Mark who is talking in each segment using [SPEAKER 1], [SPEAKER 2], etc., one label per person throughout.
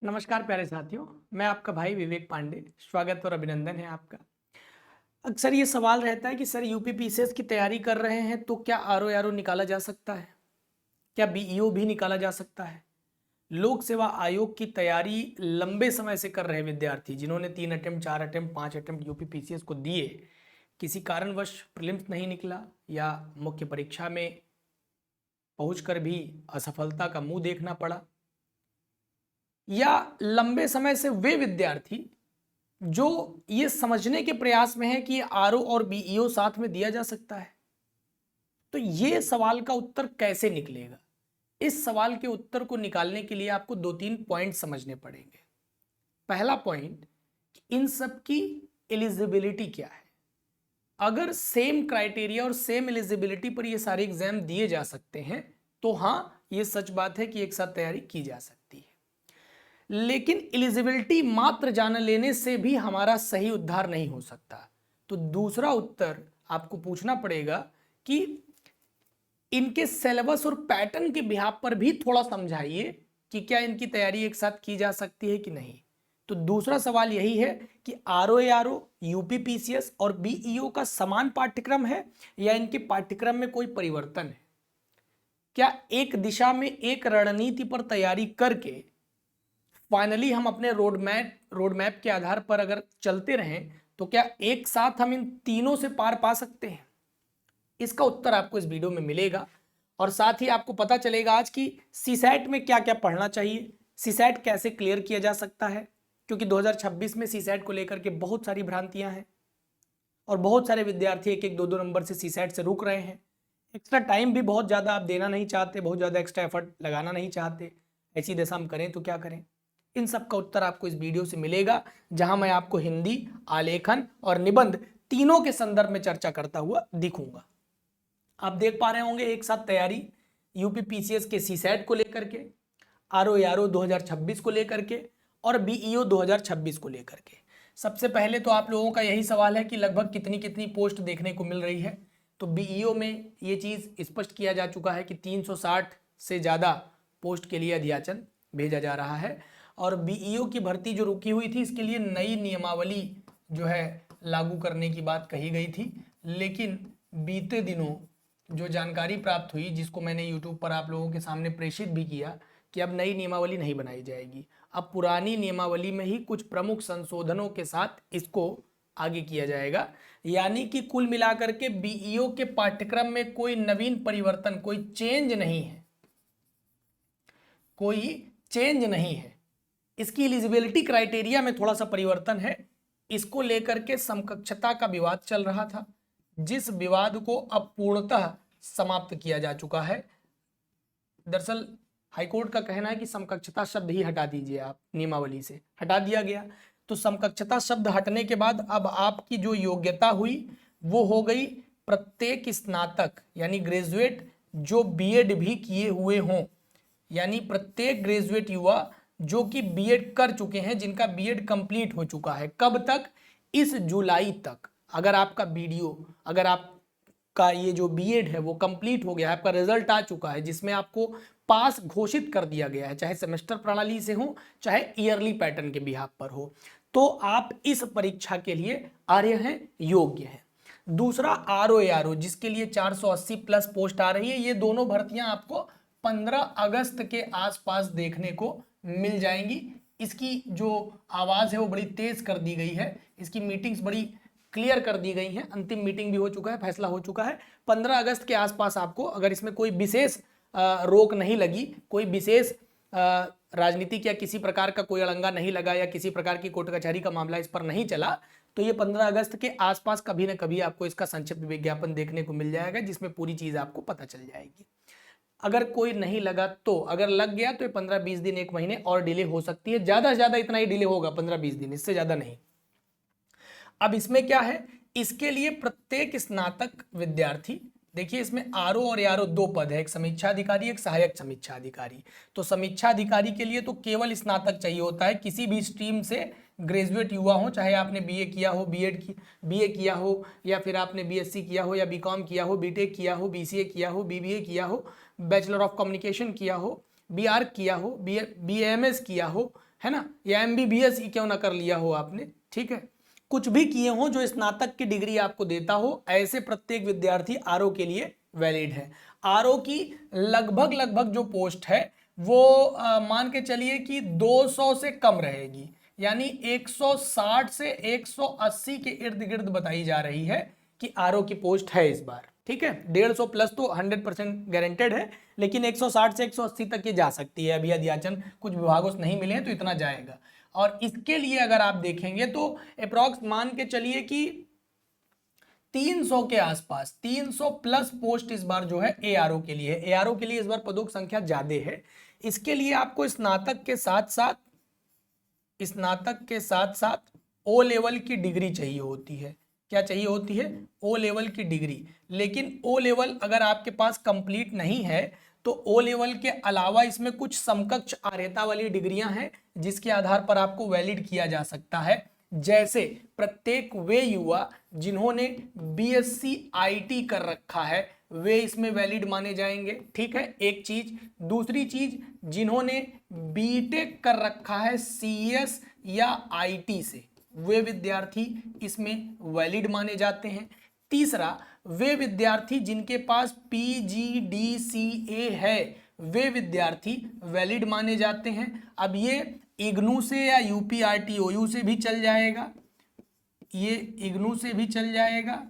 [SPEAKER 1] नमस्कार प्यारे साथियों, मैं आपका भाई विवेक पांडे। स्वागत और अभिनंदन है आपका। अक्सर ये सवाल रहता है कि सर यूपी पीसीएस की तैयारी कर रहे हैं तो क्या आरओ निकाला जा सकता है, क्या बीईओ भी निकाला जा सकता है। लोक सेवा आयोग की तैयारी लंबे समय से कर रहे विद्यार्थी जिन्होंने 3 attempt 4 attempt 5 attempt UP PCS को दिए, किसी कारणवश प्रीलिम्स नहीं निकला या मुख्य परीक्षा में पहुंचकर भी असफलता का मुंह देखना पड़ा, या लंबे समय से वे विद्यार्थी जो ये समझने के प्रयास में है कि आरओ और बीईओ साथ में दिया जा सकता है, तो ये सवाल का उत्तर कैसे निकलेगा। इस सवाल के उत्तर को निकालने के लिए आपको 2-3 पॉइंट समझने पड़ेंगे। पहला पॉइंट, इन सब की एलिजिबिलिटी क्या है। अगर सेम क्राइटेरिया और सेम एलिजिबिलिटी पर ये सारे एग्जाम दिए जा सकते हैं तो हाँ, ये सच बात है कि एक साथ तैयारी की जा सकती है। लेकिन एलिजिबिलिटी मात्र जान लेने से भी हमारा सही उद्धार नहीं हो सकता। तो दूसरा उत्तर आपको पूछना पड़ेगा कि इनके सिलेबस और पैटर्न के बिहाफ पर भी थोड़ा समझाइए कि क्या इनकी तैयारी एक साथ की जा सकती है कि नहीं। तो दूसरा सवाल यही है कि आरओ, यूपी पीसीएस और बीईओ का समान पाठ्यक्रम है या इनके पाठ्यक्रम में कोई परिवर्तन है। क्या एक दिशा में एक रणनीति पर तैयारी करके फाइनली हम अपने रोड मैप के आधार पर अगर चलते रहें तो क्या एक साथ हम इन तीनों से पार पा सकते हैं। इसका उत्तर आपको इस वीडियो में मिलेगा और साथ ही आपको पता चलेगा आज की सीसैट में क्या क्या पढ़ना चाहिए, सीसैट कैसे क्लियर किया जा सकता है, क्योंकि 2026 में सीसैट को लेकर के बहुत सारी भ्रांतियां हैं और बहुत सारे विद्यार्थी 1-1, 2-2 नंबर से सीसैट से रुक रहे हैं। एक्स्ट्रा टाइम भी बहुत ज़्यादा आप देना नहीं चाहते, बहुत ज़्यादा एक्स्ट्रा एफर्ट लगाना नहीं चाहते। ऐसी दशा हम करें तो क्या करें। इन सब का उत्तर आपको इस वीडियो से मिलेगा, जहां मैं आपको हिंदी, आलेखन और निबंध तीनों के संदर्भ में चर्चा करता हुआ दिखूंगा। आप देख पा रहे होंगे एक साथ तैयारी यूपी पीसीएस के सीसैट को लेकर के, आरओ 2026 को लेकर के और बीईओ 2026 को लेकर के। सबसे पहले तो आप लोगों का यही सवाल है कि लगभग कितनी कितनी पोस्ट देखने को मिल रही है। तो बीईओ में ये चीज़ स्पष्ट किया जा चुका है कि 360 से ज़्यादा पोस्ट के लिए अध्याचन भेजा जा रहा है और बीईओ की भर्ती जो रुकी हुई थी इसके लिए नई नियमावली जो है लागू करने की बात कही गई थी। लेकिन बीते दिनों जो जानकारी प्राप्त हुई, जिसको मैंने यूट्यूब पर आप लोगों के सामने प्रेषित भी किया, कि अब नई नियमावली नहीं बनाई जाएगी, अब पुरानी नियमावली में ही कुछ प्रमुख संशोधनों के साथ इसको आगे किया जाएगा। यानी कि कुल मिलाकर के बीईओ के पाठ्यक्रम में कोई नवीन परिवर्तन, कोई चेंज नहीं है, कोई चेंज नहीं है। इसकी एलिजिबिलिटी क्राइटेरिया में थोड़ा सा परिवर्तन है। इसको लेकर के समकक्षता का विवाद चल रहा था, जिस विवाद को अब पूर्णतः समाप्त किया जा चुका है। दरअसल हाईकोर्ट का कहना है कि समकक्षता शब्द ही हटा दीजिए, आप नियमावली से हटा दिया गया। तो समकक्षता शब्द हटने के बाद अब आपकी जो योग्यता हुई वो हो गई प्रत्येक स्नातक यानी ग्रेजुएट जो बीएड भी किए हुए हों, यानी प्रत्येक ग्रेजुएट युवा जो कि बीएड कर चुके हैं, जिनका बीएड कंप्लीट हो चुका है। कब तक? इस जुलाई तक। अगर आपका वीडियो, अगर आपका ये जो बीएड है वो कंप्लीट हो गया है, आपका रिजल्ट आ चुका है जिसमें आपको पास घोषित कर दिया गया है, चाहे सेमेस्टर प्रणाली से हो चाहे ईयरली पैटर्न के बिहाफ पर हो, तो आप इस परीक्षा के लिए अर्ह हैं, योग्य हैं। दूसरा आरओ जिसके लिए 480 प्लस पोस्ट आ रही है, ये दोनों भर्तियां आपको 15 अगस्त के आसपास देखने को मिल जाएंगी। इसकी जो आवाज़ है वो बड़ी तेज कर दी गई है, इसकी मीटिंग्स बड़ी क्लियर कर दी गई हैं, अंतिम मीटिंग भी हो चुका है, फैसला हो चुका है। 15 अगस्त के आसपास आपको, अगर इसमें कोई विशेष रोक नहीं लगी, कोई विशेष राजनीतिक या किसी प्रकार का कोई अड़ंगा नहीं लगा या किसी प्रकार की कोर्ट कचहरी का मामला इस पर नहीं चला, तो ये 15 अगस्त के आसपास कभी ना कभी आपको इसका संक्षिप्त विज्ञापन देखने को मिल जाएगा, जिसमें पूरी चीज़ आपको पता चल जाएगी। अगर कोई नहीं लगा तो, अगर लग गया तो ये 15-20 दिन, 1 महीने और डिले हो सकती है, ज़्यादा से ज़्यादा इतना ही डिले होगा, 15-20 दिन, इससे ज़्यादा नहीं। अब इसमें क्या है, इसके लिए प्रत्येक स्नातक विद्यार्थी, देखिए इसमें आरओ 2 पद है, एक समीक्षा अधिकारी, एक सहायक समीक्षा अधिकारी। तो समीक्षा अधिकारी के लिए तो केवल स्नातक चाहिए होता है, किसी भी स्ट्रीम से ग्रेजुएट युवा हो, चाहे आपने बीए किया हो, बीए किया हो, या फिर आपने बीएससी किया हो, या बीकॉम किया हो, बीटेक किया हो, बीसीए किया हो, बीबीए किया हो, बैचलर ऑफ कम्युनिकेशन किया हो, बीआर किया हो, बीएमएस किया हो, है ना, या MBBS ही क्यों ना कर लिया हो आपने, ठीक है, कुछ भी किए हो जो स्नातक की डिग्री आपको देता हो, ऐसे प्रत्येक विद्यार्थी आरओ के लिए वैलिड है। आरओ की लगभग लगभग जो पोस्ट है वो मान के चलिए कि 200 से कम रहेगी, यानी 160 से 180 के इर्द गिर्द बताई जा रही है कि आरओ की पोस्ट है इस बार, ठीक है। 150 प्लस तो 100% गारंटेड है, लेकिन 160 से 180 तक ये जा सकती है। अभी अध्याचन कुछ विभागों से नहीं मिले हैं तो इतना जाएगा। और इसके लिए अगर आप देखेंगे तो अप्रॉक्स मान के चलिए कि 300 के आसपास, 300 प्लस पोस्ट इस बार जो है एआरओ के लिए, एआरओ के लिए इस बार पदों की संख्या ज्यादा है। इसके लिए आपको स्नातक के साथ साथ ओ लेवल की डिग्री चाहिए होती है। क्या चाहिए होती है? ओ लेवल की डिग्री। लेकिन ओ लेवल अगर आपके पास कंप्लीट नहीं है तो ओ लेवल के अलावा इसमें कुछ समकक्ष आर्यता वाली डिग्रियां हैं जिसके आधार पर आपको वैलिड किया जा सकता है। जैसे प्रत्येक वे युवा जिन्होंने बीएससी आईटी कर रखा है वे इसमें वैलिड माने जाएंगे, ठीक है, एक चीज। दूसरी चीज, जिन्होंने बीटेक कर रखा है सीएस या आईटी से, वे विद्यार्थी इसमें वैलिड माने जाते हैं। तीसरा, वे विद्यार्थी जिनके पास पीजीडीसीए है वे विद्यार्थी वैलिड माने जाते हैं। अब ये इग्नू से या यूपीआरटीओयू से भी चल जाएगा, ये इग्नू से भी चल जाएगा,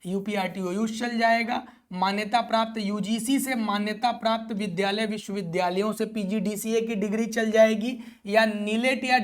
[SPEAKER 1] यूपीआरटीओयू चल जाएगा, मान्यता प्राप्त यूजीसी से मान्यता प्राप्त विद्यालय विश्वविद्यालयों से पीजीडीसीए की डिग्री चल जाएगी, या नीलेट या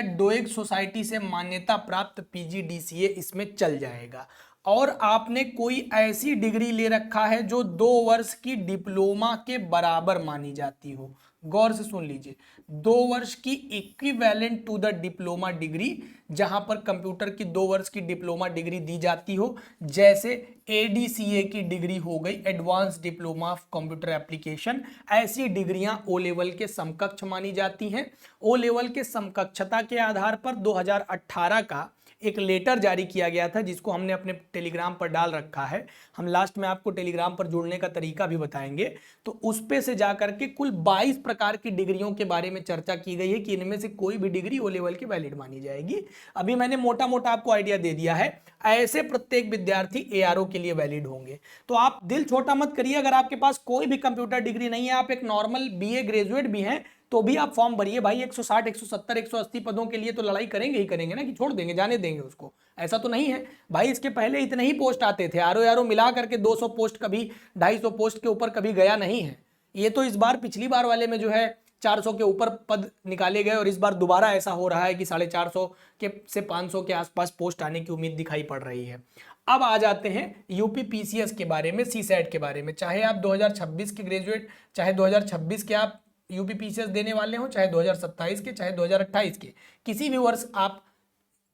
[SPEAKER 1] डोएक सोसाइटी से मान्यता प्राप्त पीजीडीसीए इसमें चल जाएगा। और आपने कोई ऐसी डिग्री ले रखा है जो 2 वर्ष की डिप्लोमा के बराबर मानी जाती हो, गौर से सुन लीजिए, 2 वर्ष की equivalent to the diploma degree, जहां पर कंप्यूटर की 2 वर्ष की डिप्लोमा डिग्री दी जाती हो, जैसे एडीसीए की डिग्री हो गई, advance diploma of computer application. ऐसी डिग्रियां ओ लेवल के समकक्ष मानी जाती हैं। ओ लेवल के समकक्षता के आधार पर 2018 का एक लेटर जारी किया गया था जिसको हमने अपने टेलीग्राम पर डाल रखा है। हम लास्ट में आपको टेलीग्राम पर जुड़ने का तरीका भी बताएंगे। तो उस पे से जाकर के कुल 22 प्रकार की डिग्रियों के बारे में चर्चा की गई है कि इनमें से कोई भी डिग्री ओ लेवल की वैलिड मानी जाएगी। अभी मैंने मोटा मोटा आपको आइडिया दे दिया है, ऐसे प्रत्येक विद्यार्थी एआरओ के लिए वैलिड होंगे। तो आप दिल छोटा मत करिए, अगर आपके पास कोई भी कंप्यूटर डिग्री नहीं है, आप एक नॉर्मल बीए ग्रेजुएट भी हैं, तो भी आप फॉर्म भरिए भाई। 160, 170, 180 पदों के लिए तो लड़ाई करेंगे ही करेंगे ना, कि छोड़ देंगे, जाने देंगे उसको, ऐसा तो नहीं है भाई। इसके पहले इतने ही पोस्ट आते थे, आरओ मिला करके 200 पोस्ट, कभी 250 पोस्ट के ऊपर कभी गया नहीं है। ये तो इस बार पिछली बार वाले में जो है 400 के ऊपर पद निकाले गए, और इस बार दोबारा ऐसा हो रहा है कि 450 के से 500 के आसपास पोस्ट आने की उम्मीद दिखाई पड़ रही है। अब आ जाते हैं यूपी पीसीएस के बारे में, सीसैट के बारे में। चाहे आप 2026 के ग्रेजुएट, चाहे 2026 के आप यूपी पीसीएस देने वाले हो, चाहे 2027 के, चाहे 2028 के, किसी भी वर्ष आप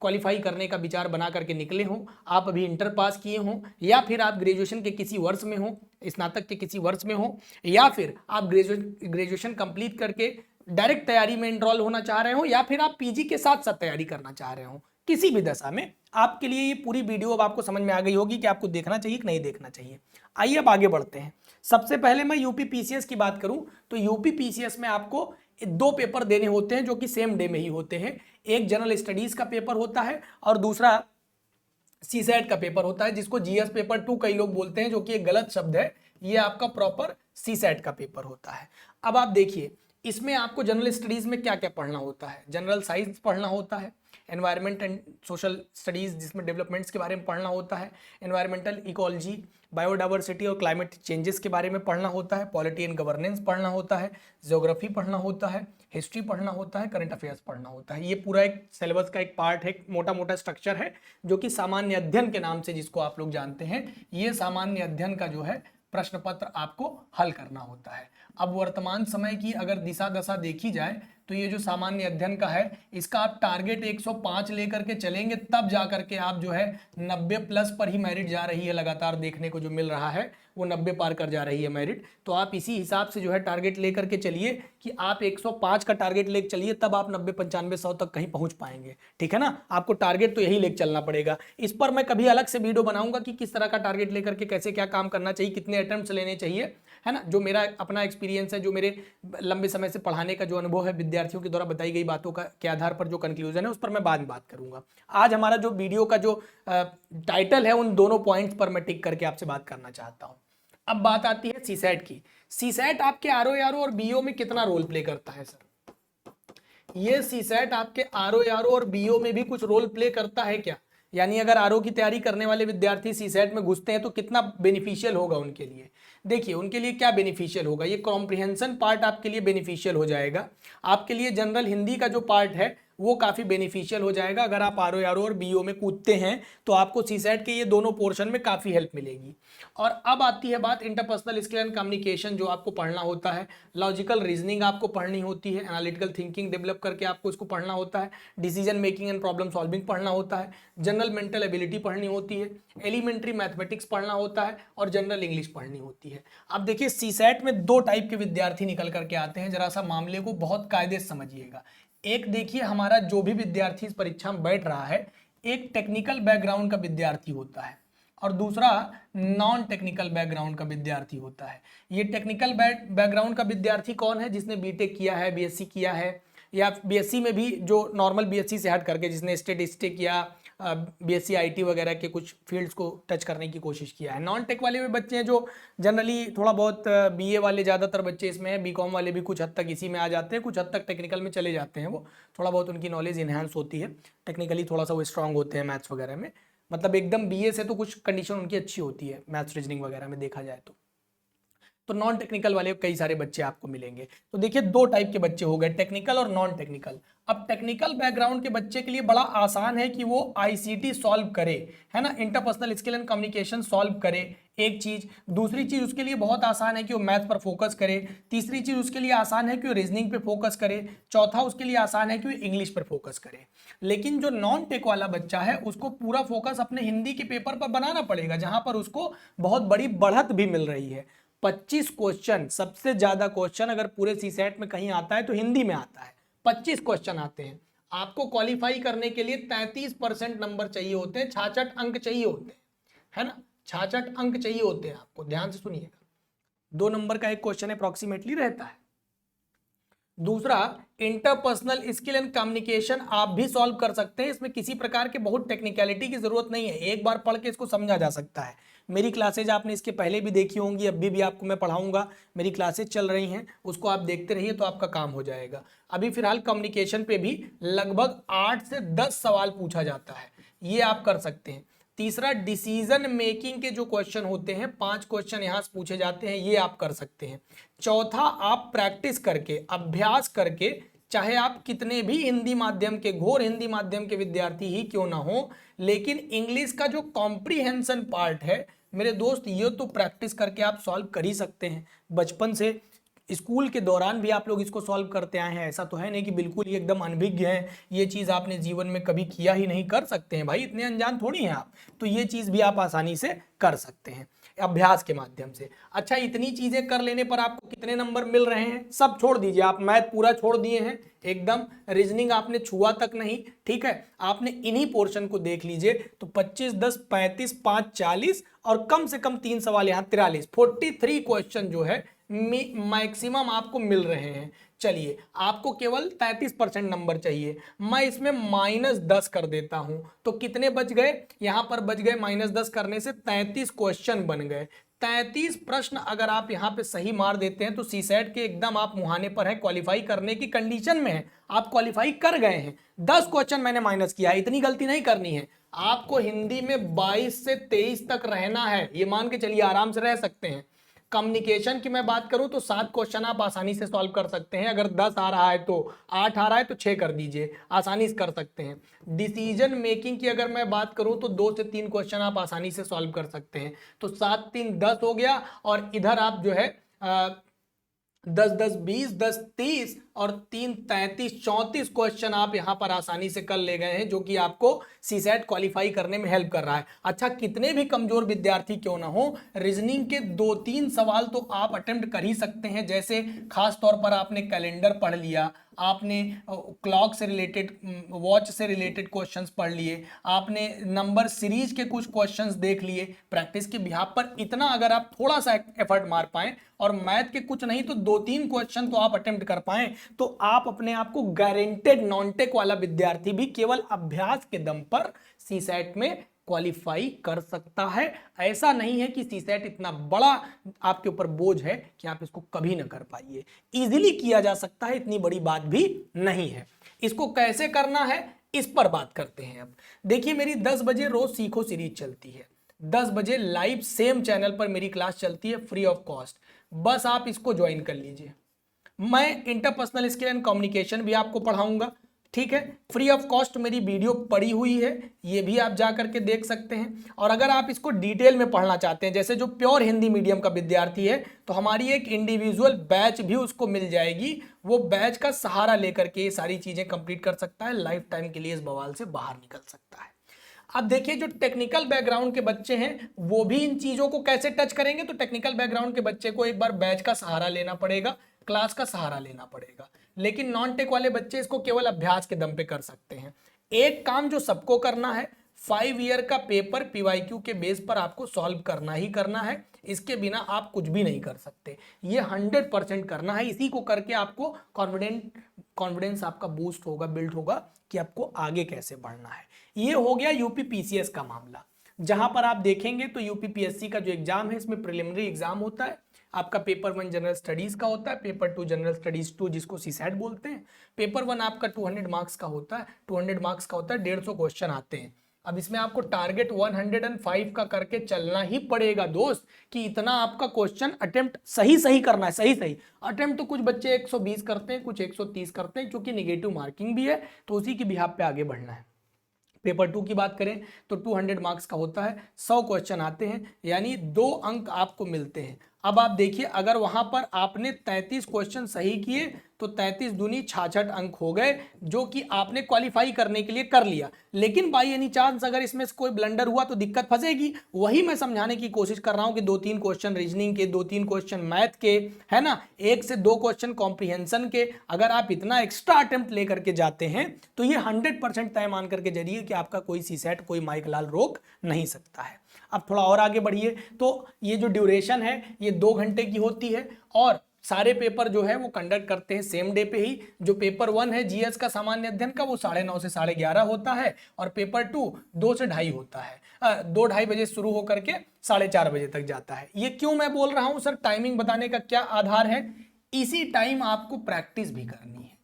[SPEAKER 1] क्वालिफाई करने का विचार बना करके निकले हो, आप अभी इंटर पास किए हो, या फिर आप ग्रेजुएशन के किसी वर्ष में हो, स्नातक के किसी वर्ष में हो, या फिर आप ग्रेजुएशन कंप्लीट करके डायरेक्ट तैयारी में एनरोल होना चाह रहे हो, या फिर आप पीजी के साथ साथ तैयारी करना चाह रहे हो, किसी भी दशा में आपके लिए ये पूरी वीडियो अब आपको समझ में आ गई होगी कि आपको देखना चाहिए कि नहीं देखना चाहिए। आइए अब आगे बढ़ते हैं। सबसे पहले मैं यूपी पीसीएस की बात करूं तो यूपी पीसीएस में आपको 2 पेपर देने होते हैं जो कि सेम डे में ही होते हैं। एक जनरल स्टडीज का पेपर होता है और दूसरा सीसैट का पेपर होता है, जिसको जीएस पेपर 2 कई लोग बोलते हैं, जो कि एक गलत शब्द है। ये आपका प्रॉपर सीसैट का पेपर होता है। अब आप देखिए, इसमें आपको जनरल स्टडीज में क्या क्या पढ़ना होता है। जनरल साइंस पढ़ना होता है, एनवायरमेंट एंड सोशल स्टडीज जिसमें डेवलपमेंट्स के बारे में पढ़ना होता है, एनवायरमेंटल इकोलॉजी, बायोडाइवर्सिटी और क्लाइमेट चेंजेस के बारे में पढ़ना होता है, पॉलिटी एंड गवर्नेंस पढ़ना होता है, ज्योग्राफी पढ़ना होता है, हिस्ट्री पढ़ना होता है, करंट अफेयर्स पढ़ना होता है। ये पूरा एक सिलेबस का एक पार्ट है, मोटा मोटा स्ट्रक्चर है, जो कि सामान्य अध्ययन के नाम से जिसको आप लोग जानते हैं। ये सामान्य अध्ययन का जो है प्रश्न पत्र आपको हल करना होता है। अब वर्तमान समय की अगर दिशा दशा देखी जाए तो ये जो सामान्य अध्ययन का है, इसका आप टारगेट 105 लेकर के चलेंगे, तब जाकर के आप जो है 90 प्लस पर ही मेरिट जा रही है। लगातार देखने को जो मिल रहा है वो 90 पार कर जा रही है मेरिट। तो आप इसी हिसाब से जो है टारगेट लेकर के चलिए कि आप 105 का टारगेट लेकर चलिए, तब आप 90, 95, 100 तक कहीं पहुंच पाएंगे। ठीक है ना, आपको टारगेट तो यही लेकर चलना पड़ेगा। इस पर मैं कभी अलग से वीडियो बनाऊंगा कि किस तरह का टारगेट लेकर के कैसे क्या काम करना चाहिए, कितने अटेम्प्ट्स लेने चाहिए। है ना, जो मेरा अपना एक्सपीरियंस है, जो मेरे लंबे समय से पढ़ाने का जो अनुभव है, विद्यार्थियों के द्वारा बताई गई बातों का के आधार पर जो कंक्लूजन है उस पर मैं बाद में बात करूंगा। आज हमारा जो वीडियो का जो टाइटल है उन दोनों पॉइंट्स पर मैं टिक करके आपसे बात करना चाहता हूँ। अब बात आती है सीसैट की। सीसैट आपके आरओ और बीओ में कितना रोल प्ले करता है सर? ये सीसैट आपके आरओ और बीओ में भी कुछ रोल प्ले करता है क्या? यानी अगर आरओ की तैयारी करने वाले विद्यार्थी सीसैट में घुसते हैं तो कितना बेनिफिशियल होगा उनके लिए? देखिए उनके लिए क्या बेनिफिशियल होगा, ये कॉम्प्रिहेंशन पार्ट आपके लिए बेनिफिशियल हो जाएगा। आपके लिए जनरल हिंदी का जो पार्ट है वो काफ़ी बेनिफिशियल हो जाएगा। अगर आप आरओ और बीओ में कूदते हैं तो आपको सीसैट के ये दोनों पोर्शन में काफ़ी हेल्प मिलेगी। और अब आती है बात इंटरपर्सनल स्किल एंड कम्युनिकेशन जो आपको पढ़ना होता है, लॉजिकल रीजनिंग आपको पढ़नी होती है, एनालिटिकल थिंकिंग डेवलप करके आपको इसको पढ़ना होता है, decision making and problem solving पढ़ना होता है, जनरल मेंटल एबिलिटी पढ़नी होती है, एलिमेंट्री मैथमेटिक्स पढ़ना होता है और जनरल इंग्लिश पढ़नी होती है। अब देखिए सीसैट में दो टाइप के विद्यार्थी निकल करके आते हैं, जरा सा मामले को बहुत कायदे से समझिएगा। एक देखिए हमारा जो भी विद्यार्थी इस परीक्षा में बैठ रहा है, एक टेक्निकल बैकग्राउंड का विद्यार्थी होता है और दूसरा नॉन टेक्निकल बैकग्राउंड का विद्यार्थी होता है। ये टेक्निकल बैकग्राउंड का विद्यार्थी कौन है? जिसने बीटेक किया है, बीएससी किया है, या बीएससी में भी जो नॉर्मल बीएससी से हट करके जिसने स्टैटिस्टिक या बीएससी आईटी वगैरह के कुछ फील्ड्स को टच करने की कोशिश किया है। नॉन टेक वाले भी बच्चे हैं जो जनरली थोड़ा बहुत बीए वाले ज़्यादातर बच्चे इसमें हैं, बीकॉम वाले भी कुछ हद तक इसी में आ जाते हैं, कुछ हद तक टेक्निकल में चले जाते हैं, वो थोड़ा बहुत उनकी नॉलेज इन्हांस होती है, टेक्निकली थोड़ा सा वो स्ट्रांग होते हैं मैथ्स वगैरह में। मतलब एकदम बीए से तो कुछ कंडीशन उनकी अच्छी होती है मैथ्स रीजनिंग वगैरह में देखा जाए तो नॉन टेक्निकल वाले कई सारे बच्चे आपको मिलेंगे। तो देखिए दो टाइप के बच्चे हो गए, टेक्निकल और नॉन टेक्निकल। अब टेक्निकल बैकग्राउंड के बच्चे के लिए बड़ा आसान है कि वो आईसीटी सॉल्व करे, है ना, interpersonal skill and communication solve करे, एक चीज। दूसरी चीज उसके लिए बहुत आसान है कि वो मैथ पर फोकस करे। तीसरी चीज उसके लिए आसान है कि वो रीजनिंग पे फोकस करे। चौथा उसके लिए आसान है कि वो इंग्लिश पर फोकस करे। लेकिन जो नॉन टेक वाला बच्चा है उसको पूरा फोकस अपने हिंदी के पेपर पर बनाना पड़ेगा, जहां पर उसको बहुत बड़ी बढ़त भी मिल रही है। 25 क्वेश्चन, सबसे ज्यादा क्वेश्चन अगर पूरे सीसैट में कहीं आता है तो हिंदी में आता है। 25 क्वेश्चन आते हैं। आपको क्वालिफाई करने के लिए 33% नंबर चाहिए होते हैं, 66 अंक चाहिए होते हैं, है ना, 66 अंक चाहिए होते हैं। आपको ध्यान से सुनिएगा, 2 नंबर का एक क्वेश्चन अप्रोक्सीमेटली रहता है। दूसरा, इंटरपर्सनल स्किल एंड कम्युनिकेशन आप भी सॉल्व कर सकते हैं, इसमें किसी प्रकार के बहुत टेक्निकलिटी की जरूरत नहीं है, एक बार पढ़ के इसको समझा जा सकता है। मेरी क्लासेज आपने इसके पहले भी देखी होंगी, अभी भी आपको मैं पढ़ाऊंगा, मेरी क्लासेज चल रही हैं, उसको आप देखते रहिए तो आपका काम हो जाएगा। अभी फिलहाल कम्युनिकेशन पे भी लगभग 8 से 10 सवाल पूछा जाता है, ये आप कर सकते हैं। तीसरा, डिसीजन मेकिंग के जो क्वेश्चन होते हैं, 5 क्वेश्चन यहाँ से पूछे जाते हैं, ये आप कर सकते हैं। चौथा, आप प्रैक्टिस करके, अभ्यास करके, चाहे आप कितने भी हिंदी माध्यम के, घोर हिंदी माध्यम के विद्यार्थी ही क्यों ना हो, लेकिन इंग्लिश का जो कॉम्प्रिहेंशन पार्ट है मेरे दोस्त, ये तो प्रैक्टिस करके आप सॉल्व कर ही सकते हैं। बचपन से स्कूल के दौरान भी आप लोग इसको सॉल्व करते आए हैं, ऐसा तो है नहीं कि बिल्कुल ही एकदम अनभिज्ञ हैं, ये चीज़ आपने जीवन में कभी किया ही नहीं। कर सकते हैं भाई, इतने अनजान थोड़ी हैं आप, तो ये चीज़ भी आप आसानी से कर सकते हैं अभ्यास के माध्यम से। अच्छा, इतनी चीजें कर लेने पर आपको कितने नंबर मिल रहे हैं? सब छोड़ दीजिए, आप मैथ पूरा छोड़ दिए हैं एकदम, रीजनिंग आपने छुआ तक नहीं, ठीक है, आपने इन्हीं पोर्शन को देख लीजिए तो 25 10 35 5 40 और कम से कम 3 सवाल यहाँ 43, 43 क्वेश्चन जो है मैक्सिमम आपको मिल रहे हैं। चलिए, आपको केवल 33% नंबर चाहिए, मैं इसमें -10 कर देता हूं तो कितने बच गए? यहां पर बच गए -10 करने से 33 क्वेश्चन बन गए। 33 प्रश्न अगर आप यहां पे सही मार देते हैं तो सीसैट के एकदम आप मुहाने पर हैं, क्वालिफाई करने की कंडीशन में है, आप क्वालिफाई कर गए हैं। 10 क्वेश्चन मैंने माइनस किया, इतनी गलती नहीं करनी है आपको। हिंदी में 22 से 23 तक रहना है, ये मान के चलिए, आराम से रह सकते हैं। कम्युनिकेशन की मैं बात करूं तो 7 क्वेश्चन आप आसानी से सॉल्व कर सकते हैं, अगर 10 आ रहा है तो 8 आ रहा है तो 6 कर दीजिए, आसानी से कर सकते हैं। डिसीजन मेकिंग की अगर मैं बात करूं तो 2 से 3 क्वेश्चन आप आसानी से सॉल्व कर सकते हैं, तो 7 3 10 हो गया, और इधर आप जो है 10 10 20 10 30 और 3 33 34 क्वेश्चन आप यहां पर आसानी से कर ले गए हैं, जो कि आपको सीसेट क्वालिफाई करने में हेल्प कर रहा है। अच्छा, कितने भी कमजोर विद्यार्थी क्यों ना हो, रीजनिंग के 2-3 सवाल तो आप अटेम्प्ट कर ही सकते हैं। जैसे खास तौर पर आपने कैलेंडर पढ़ लिया, आपने क्लॉक से रिलेटेड, वॉच से रिलेटेड क्वेश्चंस पढ़ लिए, आपने नंबर सीरीज के कुछ क्वेश्चंस देख लिए। प्रैक्टिस के बिहाफ पर इतना अगर आप थोड़ा सा एफर्ट मार पाएं और मैथ के कुछ नहीं तो 2-3 क्वेश्चन तो आप अटेम्प्ट कर पाएं, तो आप अपने आप को गारंटेड नॉन टेक वाला विद्यार्थी भी केवल अभ्यास के दम पर सीसेट में क्वालिफाई कर सकता है। ऐसा नहीं है कि सीसेट इतना बड़ा आपके ऊपर बोझ है कि आप इसको कभी ना कर पाइए, इजीली किया जा सकता है, इतनी बड़ी बात भी नहीं है। इसको कैसे करना है इस पर बात करते हैं। अब देखिए, मेरी 10 बजे रोज सीखो सीरीज चलती है, 10 बजे लाइव सेम चैनल पर मेरी क्लास चलती है फ्री ऑफ कॉस्ट। बस आप इसको ज्वाइन कर लीजिए। मैं इंटरपर्सनल स्किल एंड कम्युनिकेशन भी आपको पढ़ाऊंगा, ठीक है, फ्री ऑफ कॉस्ट मेरी वीडियो पड़ी हुई है, ये भी आप जा करके देख सकते हैं। और अगर आप इसको डिटेल में पढ़ना चाहते हैं, जैसे जो प्योर हिंदी मीडियम का विद्यार्थी है, तो हमारी एक इंडिविजुअल बैच भी उसको मिल जाएगी। वो बैच का सहारा लेकर के ये सारी चीजें कंप्लीट कर सकता है, लाइफ टाइम के लिए इस बवाल से बाहर निकल सकता है। अब देखिए, जो टेक्निकल बैकग्राउंड के बच्चे हैं वो भी इन चीजों को कैसे टच करेंगे, तो टेक्निकल बैकग्राउंड के बच्चे को एक बार बैच का सहारा लेना पड़ेगा, क्लास का सहारा लेना पड़ेगा। लेकिन नॉन टेक वाले बच्चे इसको केवल अभ्यास के दम पे कर सकते हैं। एक काम जो सबको करना है, 5 ईयर का पेपर पीवाईक्यू के बेस पर आपको सॉल्व करना ही करना है, इसके बिना आप कुछ भी नहीं कर सकते। ये 100% करना है, इसी को करके आपको कॉन्फिडेंस आपका बूस्ट होगा, बिल्ड होगा कि आपको आगे कैसे बढ़ना है। ये हो गया यूपी पीसीएस का मामला, जहां पर आप देखेंगे तो यूपी पीएससी का जो एग्जाम है, इसमें प्रिलिमिनरी एग्जाम होता है। आपका पेपर 1 जनरल स्टडीज का होता है, पेपर 2 जनरल स्टडीज 2 जिसको सीसेट बोलते हैं। पेपर 1 आपका 200 मार्क्स का होता है, 200 मार्क्स का होता है, 150 क्वेश्चन आते हैं। अब इसमें आपको टारगेट 105 का करके चलना ही पड़ेगा दोस्त, कि इतना आपका क्वेश्चन अटेम्प्ट सही करना है। सही अटेम्प्ट तो कुछ बच्चे 120 करते हैं, कुछ 130 करते हैं, क्योंकि निगेटिव मार्किंग भी है, तो उसी के बिहाफ पे आगे बढ़ना है। पेपर 2 की बात करें तो 200 मार्क्स का होता है, 100 क्वेश्चन आते हैं, यानी 2 अंक आपको मिलते हैं। अब आप देखिए, अगर वहां पर आपने 33 क्वेश्चन सही किए तो 33 दूनी 66 अंक हो गए, जो कि आपने क्वालिफाई करने के लिए कर लिया। लेकिन बाई एनी चांस अगर इसमें से कोई ब्लंडर हुआ तो दिक्कत फंसेगी। वही मैं समझाने की कोशिश कर रहा हूं कि 2-3 क्वेश्चन रीजनिंग के, 2-3 क्वेश्चन मैथ के, है ना, 1 से 2 क्वेश्चन कॉम्प्रिहेंशन के, अगर आप इतना एक्स्ट्रा अटेम्प्ट लेकर के जाते हैं तो ये 100% तय मान करके जरिए कि आपका कोई सीसेट, कोई माइक लाल रोक नहीं सकता है। अब थोड़ा और आगे बढ़िए, तो ये जो ड्यूरेशन है ये 2 घंटे की होती है, और सारे पेपर जो है वो कंडक्ट करते हैं सेम डे पे ही। जो पेपर 1 है जीएस का सामान्य अध्ययन का, वो 9:30 से 11:30 होता है, और पेपर 2 2 से 2:30 होता है, 2-2:30 बजे शुरू होकर के 4:30 बजे तक जाता है। ये क्यों मैं बोल रहा हूं सर, टाइमिंग बताने का क्या आधार है, इसी टाइम आपको प्रैक्टिस भी करनी है,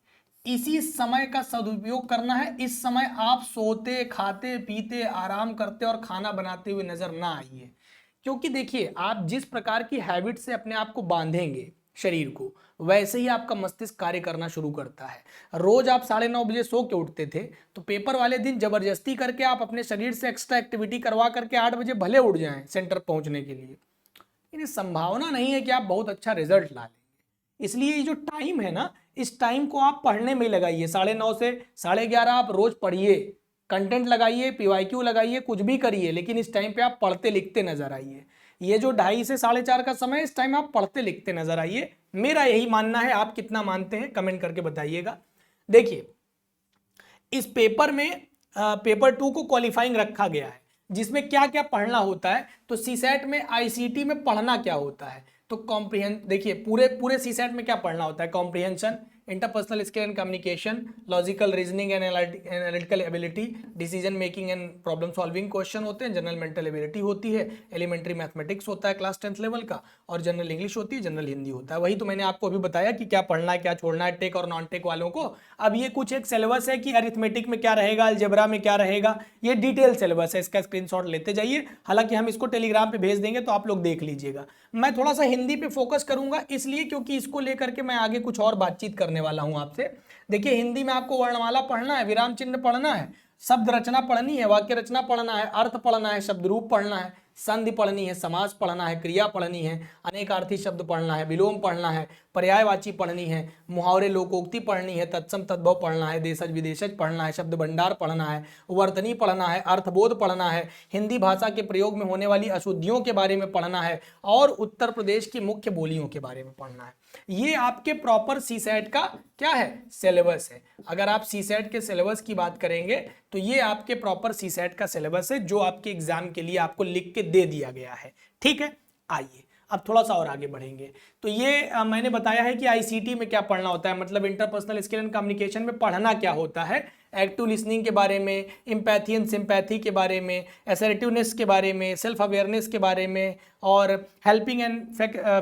[SPEAKER 1] इसी समय का सदुपयोग करना है। इस समय आप सोते, खाते, पीते, आराम करते और खाना बनाते हुए नजर ना आइए, क्योंकि देखिए, आप जिस प्रकार की हैबिट से अपने आप को बांधेंगे शरीर को, वैसे ही आपका मस्तिष्क कार्य करना शुरू करता है। रोज आप 9:30 बजे सो के उठते थे, तो पेपर वाले दिन जबरदस्ती करके आप अपने शरीर से एक्स्ट्रा एक्टिविटी करवा करके 8 बजे भले उठ जाएं सेंटर पहुंचने के लिए, लेकिन संभावना नहीं है कि आप बहुत अच्छा रिजल्ट ला लेंगे। इसलिए ये जो टाइम है ना, इस टाइम को आप पढ़ने में ही लगाइए। 9:30 से 11:30 आप रोज पढ़िए, कंटेंट लगाइए, पीवाईक्यू लगाइए, कुछ भी करिए, लेकिन इस टाइम पे आप पढ़ते लिखते नजर आइए। ये जो 2:30 से 4:30 का समय है, इस टाइम आप पढ़ते लिखते नजर आइए। मेरा यही मानना है, आप कितना मानते हैं कमेंट करके बताइएगा। देखिए, इस पेपर में पेपर 2 को क्वालिफाइंग रखा गया है, जिसमें क्या क्या पढ़ना होता है। तो सीसेट में, आईसीटी में पढ़ना क्या होता है, तो देखिए पूरे सीसेट में क्या पढ़ना होता है, comprehension, interpersonal skill and communication, logical reasoning and analytical ability, decision making and problem solving question होते हैं, जनरल मेंटल एबिलिटी होती है, एलिमेंट्री मैथमेटिक्स होता है क्लास 10th लेवल का, और जनरल इंग्लिश होती है, जनरल हिंदी होता है। वही तो मैंने आपको अभी बताया कि क्या पढ़ना है, क्या छोड़ना है टेक और नॉन टेक वालों को। अब ये कुछ एक सिलेबस है कि अरिथमेटिक में क्या रहेगा, अलजेब्रा में क्या रहेगा, ये डिटेल सिलेबस है, इसका स्क्रीनशॉट लेते जाइए। हालांकि हम इसको टेलीग्राम पे भेज देंगे, तो आप लोग देख लीजिएगा। मैं थोड़ा सा हिंदी पे फोकस करूंगा, इसलिए क्योंकि इसको लेकर के मैं आगे कुछ और बातचीत करने वाला हूं आपसे। देखिए, हिंदी में आपको वर्णमाला पढ़ना है, विराम चिन्ह पढ़ना है, शब्द रचना पढ़नी है, वाक्य रचना पढ़ना है, अर्थ पढ़ना है, शब्द रूप पढ़ना है, संधि पढ़नी है, समास पढ़ना है, क्रिया पढ़नी है, अनेकार्थी शब्द पढ़ना है, विलोम पढ़ना है, पर्यायवाची पढ़नी है, मुहावरे लोकोक्ति पढ़नी है, तत्सम तद्भव पढ़ना है, देशज विदेशज पढ़ना है, शब्द भंडार पढ़ना है, वर्तनी पढ़ना है, अर्थबोध पढ़ना है, हिंदी भाषा के प्रयोग में होने वाली अशुद्धियों के बारे में पढ़ना है और उत्तर प्रदेश की मुख्य बोलियों के बारे में पढ़ना है। ये आपके प्रॉपर सीसेट का क्या है, सिलेबस है। अगर आप सीसेट के सिलेबस की बात करेंगे तो ये आपके प्रॉपर सीसेट का सिलेबस है जो आपके एग्जाम के लिए आपको लिख के दे दिया गया है। ठीक है, आइए अब थोड़ा सा और आगे बढ़ेंगे। तो ये मैंने बताया है कि आईसीटी में क्या पढ़ना होता है, मतलब इंटरपर्सनल स्किल एंड कम्युनिकेशन में पढ़ना क्या होता है, एक्टिव लिसनिंग के बारे में, एम्पैथी एंड सिंपैथी के बारे में, असर्टिवनेस के बारे में, सेल्फ अवेयरनेस के बारे में और हेल्पिंग एंड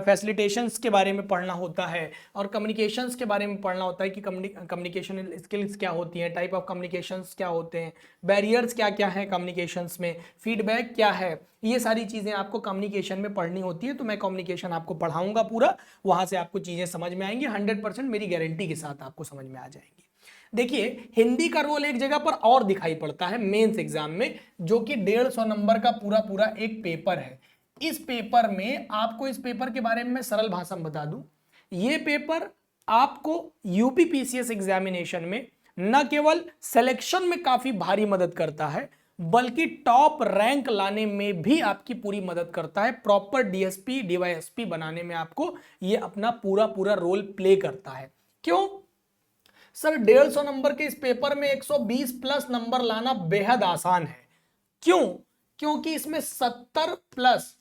[SPEAKER 1] फैसिलिटेशंस के बारे में पढ़ना होता है और कम्युनिकेशंस के बारे में पढ़ना होता है कि कम्युनिकेशन स्किल्स क्या होती हैं, टाइप ऑफ कम्युनिकेशंस क्या होते हैं, बैरियर्स क्या क्या हैं कम्युनिकेशंस में, फीडबैक क्या है, ये सारी चीज़ें आपको कम्युनिकेशन में पढ़नी होती है। तो मैं कम्युनिकेशन आपको पढ़ाऊंगा पूरा, वहाँ से आपको चीज़ें समझ में आएंगी, 100% मेरी गारंटी के साथ आपको समझ में आ जाएंगी। देखिए हिंदी का रोल एक जगह पर और दिखाई पड़ता है मेंस एग्जाम में, जो कि 150 नंबर का पूरा पूरा एक पेपर है। इस पेपर में आपको, इस पेपर के बारे में मैं सरल भाषा में बता दूं, ये पेपर आपको यूपी पीसीएस एग्जामिनेशन में न केवल सिलेक्शन में काफी भारी मदद करता है बल्कि टॉप रैंक लाने में भी आपकी पूरी मदद करता है। प्रॉपर डीएसपी डीवाईएसपी बनाने में आपको ये अपना पूरा पूरा रोल प्ले करता है। क्यों सर? 150 नंबर के इस पेपर में 120 प्लस नंबर लाना बेहद आसान है। क्यों? क्योंकि इसमें 70 प्लस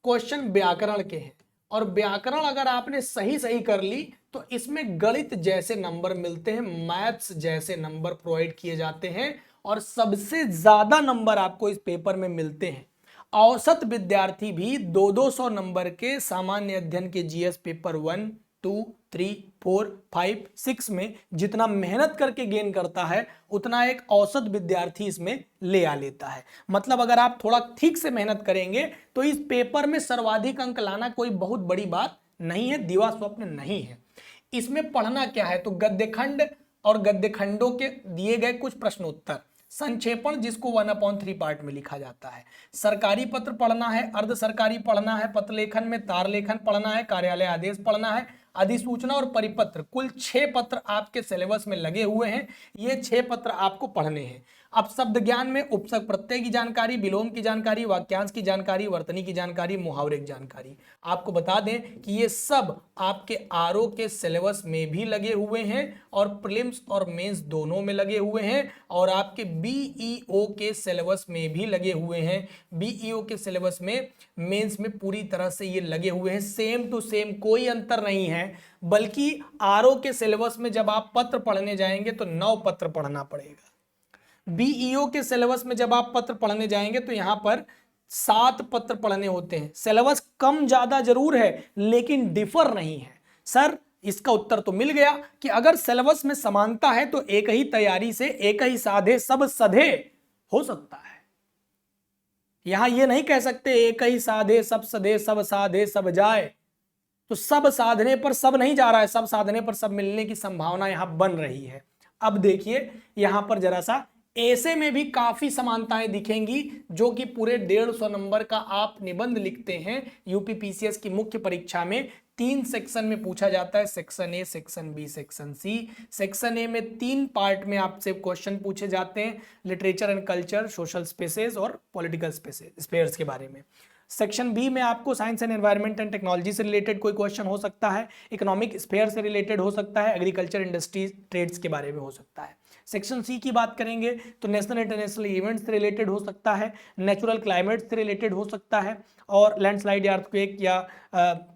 [SPEAKER 1] क्वेश्चन व्याकरण के हैं और व्याकरण अगर आपने सही सही कर ली तो इसमें गणित जैसे नंबर मिलते हैं, मैथ्स जैसे नंबर प्रोवाइड किए जाते हैं और सबसे ज्यादा नंबर आपको इस पेपर में मिलते हैं। औसत विद्यार्थी भी 200 नंबर के सामान्य अध्ययन के जीएस पेपर 1, 2, 3, 4, 5, 6 में जितना मेहनत करके गेन करता है उतना एक औसत विद्यार्थी इसमें ले आ लेता है। मतलब अगर आप थोड़ा ठीक से मेहनत करेंगे तो इस पेपर में सर्वाधिक अंक लाना कोई बहुत बड़ी बात नहीं है, दिवा स्वप्न नहीं है। इसमें पढ़ना क्या है तो गद्यखंड और गद्यखंडों के दिए गए कुछ प्रश्नोत्तर, संक्षेपण जिसको 1/3 पार्ट में लिखा जाता है, सरकारी पत्र पढ़ना है, अर्ध सरकारी पढ़ना है, पत्र लेखन में तार लेखन पढ़ना है, कार्यालय आदेश पढ़ना है, अधिसूचना और परिपत्र, कुल 6 पत्र आपके सिलेबस में लगे हुए हैं। ये 6 पत्र आपको पढ़ने हैं। अब शब्द ज्ञान में उपसर्ग प्रत्यय की जानकारी, विलोम की जानकारी, वाक्यांश की जानकारी, वर्तनी की जानकारी, मुहावरे की जानकारी। आपको बता दें कि ये सब आपके आरओ के सिलेबस में भी लगे हुए हैं और प्रीलिम्स और मेंस दोनों में लगे हुए हैं और आपके बीईओ के सिलेबस में भी लगे हुए हैं। बीईओ के सिलेबस में, मेंस में पूरी तरह से ये लगे हुए हैं, सेम टू सेम, कोई अंतर नहीं है। बल्कि आरओ के सिलेबस में जब आप पत्र पढ़ने जाएंगे तो 9 पत्र पढ़ना पड़ेगा। बीईओ के सिलेबस में जब आप पत्र पढ़ने जाएंगे तो यहां पर 7 पत्र पढ़ने होते हैं। सिलेबस कम ज्यादा जरूर है लेकिन डिफर नहीं है। सर इसका उत्तर तो मिल गया कि अगर सिलेबस में समानता है तो एक ही तैयारी से एक ही साधे सब सधे हो सकता है। यहां यह नहीं कह सकते एक ही साधे सब सधे सब साधे सब जाए, तो सब साधने पर सब नहीं जा रहा है, सब साधने पर सब मिलने की संभावना यहां बन रही है। अब देखिए यहां पर जरा सा ऐसे में भी काफी समानताएं दिखेंगी, जो कि पूरे 150 नंबर का आप निबंध लिखते हैं यूपी पीसीएस की मुख्य परीक्षा में 3 सेक्शन में पूछा जाता है, section A, section B, section C. Section A में 3 पार्ट में आपसे क्वेश्चन पूछे जाते हैं, literature and culture, social spaces और पॉलिटिकल स्पेयर्स के बारे में। सेक्शन बी में आपको science and environment and technology से रिलेटेड कोई क्वेश्चन हो सकता है, इकोनॉमिक स्फेयर से रिलेटेड हो सकता है, एग्रीकल्चर इंडस्ट्रीज ट्रेड्स के बारे में हो सकता है। सेक्शन सी की बात करेंगे तो नेशनल इंटरनेशनल इवेंट्स से रिलेटेड हो सकता है, नेचुरल क्लाइमेट से रिलेटेड हो सकता है और लैंडस्लाइड या अर्थक्वेक या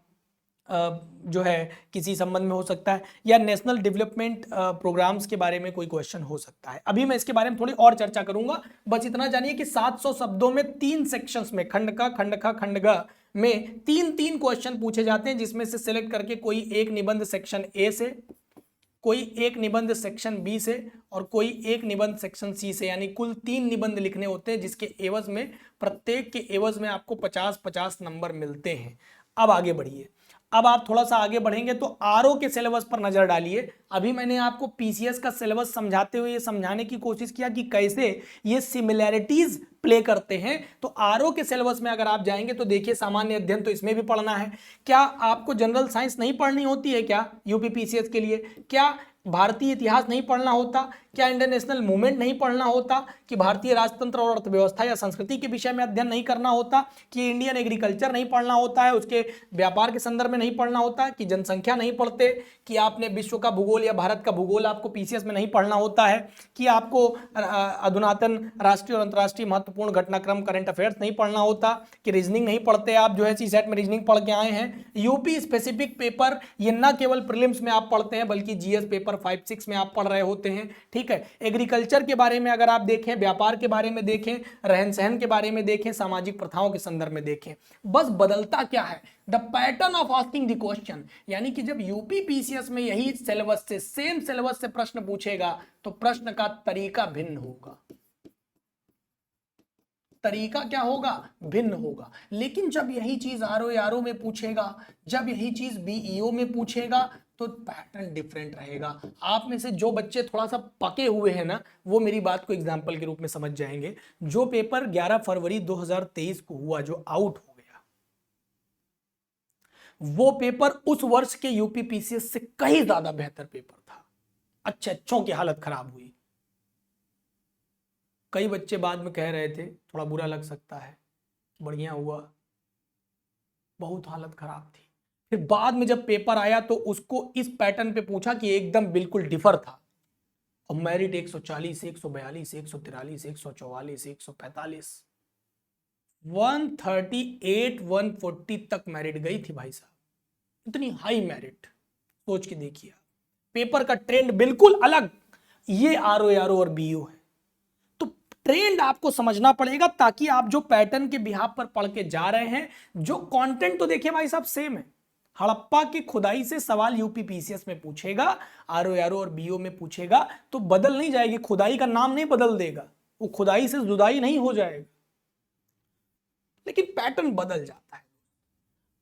[SPEAKER 1] जो है किसी संबंध में हो सकता है, या नेशनल डेवलपमेंट प्रोग्राम्स के बारे में कोई क्वेश्चन हो सकता है। अभी मैं इसके बारे में थोड़ी और चर्चा करूंगा, बस इतना जानिए कि 700 शब्दों में 3 सेक्शंस में, खंड का, खंड खा, खंड ग में 3-3 क्वेश्चन पूछे जाते हैं, जिसमें से सिलेक्ट करके कोई एक निबंध सेक्शन ए से, कोई एक निबंध सेक्शन बी से और कोई एक निबंध सेक्शन सी से, यानी कुल 3 निबंध लिखने होते हैं, जिसके एवज में, प्रत्येक के एवज में आपको 50-50 नंबर मिलते हैं। अब आगे बढ़िए। अब आप थोड़ा सा आगे बढ़ेंगे तो आरओ के सिलेबस पर नजर डालिए। अभी मैंने आपको पीसीएस का सिलेबस समझाते हुए ये समझाने की कोशिश किया कि कैसे ये सिमिलैरिटीज प्ले करते हैं। तो आरओ के सिलेबस में अगर आप जाएंगे तो देखिए सामान्य अध्ययन तो इसमें भी पढ़ना है। क्या आपको जनरल साइंस नहीं पढ़नी होती है क्या यूपी पीसीएस के लिए? क्या भारतीय इतिहास नहीं पढ़ना होता? क्या इंटरनेशनल मूवमेंट नहीं पढ़ना होता? कि भारतीय राजतंत्र और अर्थव्यवस्था या संस्कृति के विषय में अध्ययन नहीं करना होता? कि इंडियन एग्रीकल्चर नहीं पढ़ना होता है, उसके व्यापार के संदर्भ में नहीं पढ़ना होता? कि जनसंख्या नहीं पढ़ते? कि आपने विश्व का भूगोल या भारत का भूगोल आपको पीसीएस में नहीं पढ़ना होता है? कि आपको अधुनातन राष्ट्रीय और अंतर्राष्ट्रीय महत्वपूर्ण घटनाक्रम करंट अफेयर्स नहीं पढ़ना होता? कि रीजनिंग नहीं पढ़ते आप जो है सीसेट में रीजनिंग पढ़ के आए हैं? यूपी स्पेसिफिक पेपर ये न केवल प्रीलिम्स में आप पढ़ते हैं बल्कि जीएस पेपर 5-6 में आप पढ़ रहे होते हैं। ठीक है, एग्रीकल्चर के बारे में अगर आप देखें, व्यापार के बारे में देखें, रहन सहन के बारे में देखें, सामाजिक प्रथाओं के संदर्भ में देखें, बस बदलता क्या है? The pattern of asking the question. यानी कि जब यूपी पीसीएस में यही सिलेबस से सेम सिलेबस से प्रश्न पूछेगा तो प्रश्न का तरीका भिन्न होगा। तरीका क्या होगा? भिन्न होगा। लेकिन जब यही चीज आरओ में पूछेगा, जब यही चीज बीईओ में पूछेगा तो पैटर्न डिफरेंट रहेगा। आप में से जो बच्चे थोड़ा सा पके हुए हैं ना, वो मेरी बात को एग्जांपल के रूप में समझ जाएंगे। जो पेपर 11 फरवरी 2023 को हुआ, जो आउट हो गया, वो पेपर उस वर्ष के यूपी पीसीएस से कहीं ज्यादा बेहतर पेपर था। अच्छों की हालत खराब हुई। कई बच्चे बाद में कह रहे थे, थोड़ा बुरा लग सकता है, बढ़िया हुआ, बहुत हालत खराब थी। फिर बाद में जब पेपर आया तो उसको इस पैटर्न पे पूछा कि एकदम बिल्कुल डिफर था। और मेरिट 140, 142, 143, 144, 145, 138, 140 तक मेरिट गई थी भाई साहब। इतनी हाई मेरिट सोच के देखिए। पेपर का ट्रेंड बिल्कुल अलग। ये आरओ और बीओ है। तो ट्रेंड आपको समझना पड़ेगा ताकि आप जो पैटर्न के बिहाफ पर पढ़ के जा रहे हैं, जो कंटेंट तो देखिए भाई साहब सेम है। हड़प्पा की खुदाई से सवाल यूपी पीसीएस में पूछेगा, आरओ और बीओ में पूछेगा, तो बदल नहीं जाएगी। खुदाई का नाम नहीं बदल देगा, वो खुदाई से जुदाई नहीं हो जाएगा, लेकिन पैटर्न बदल जाता है।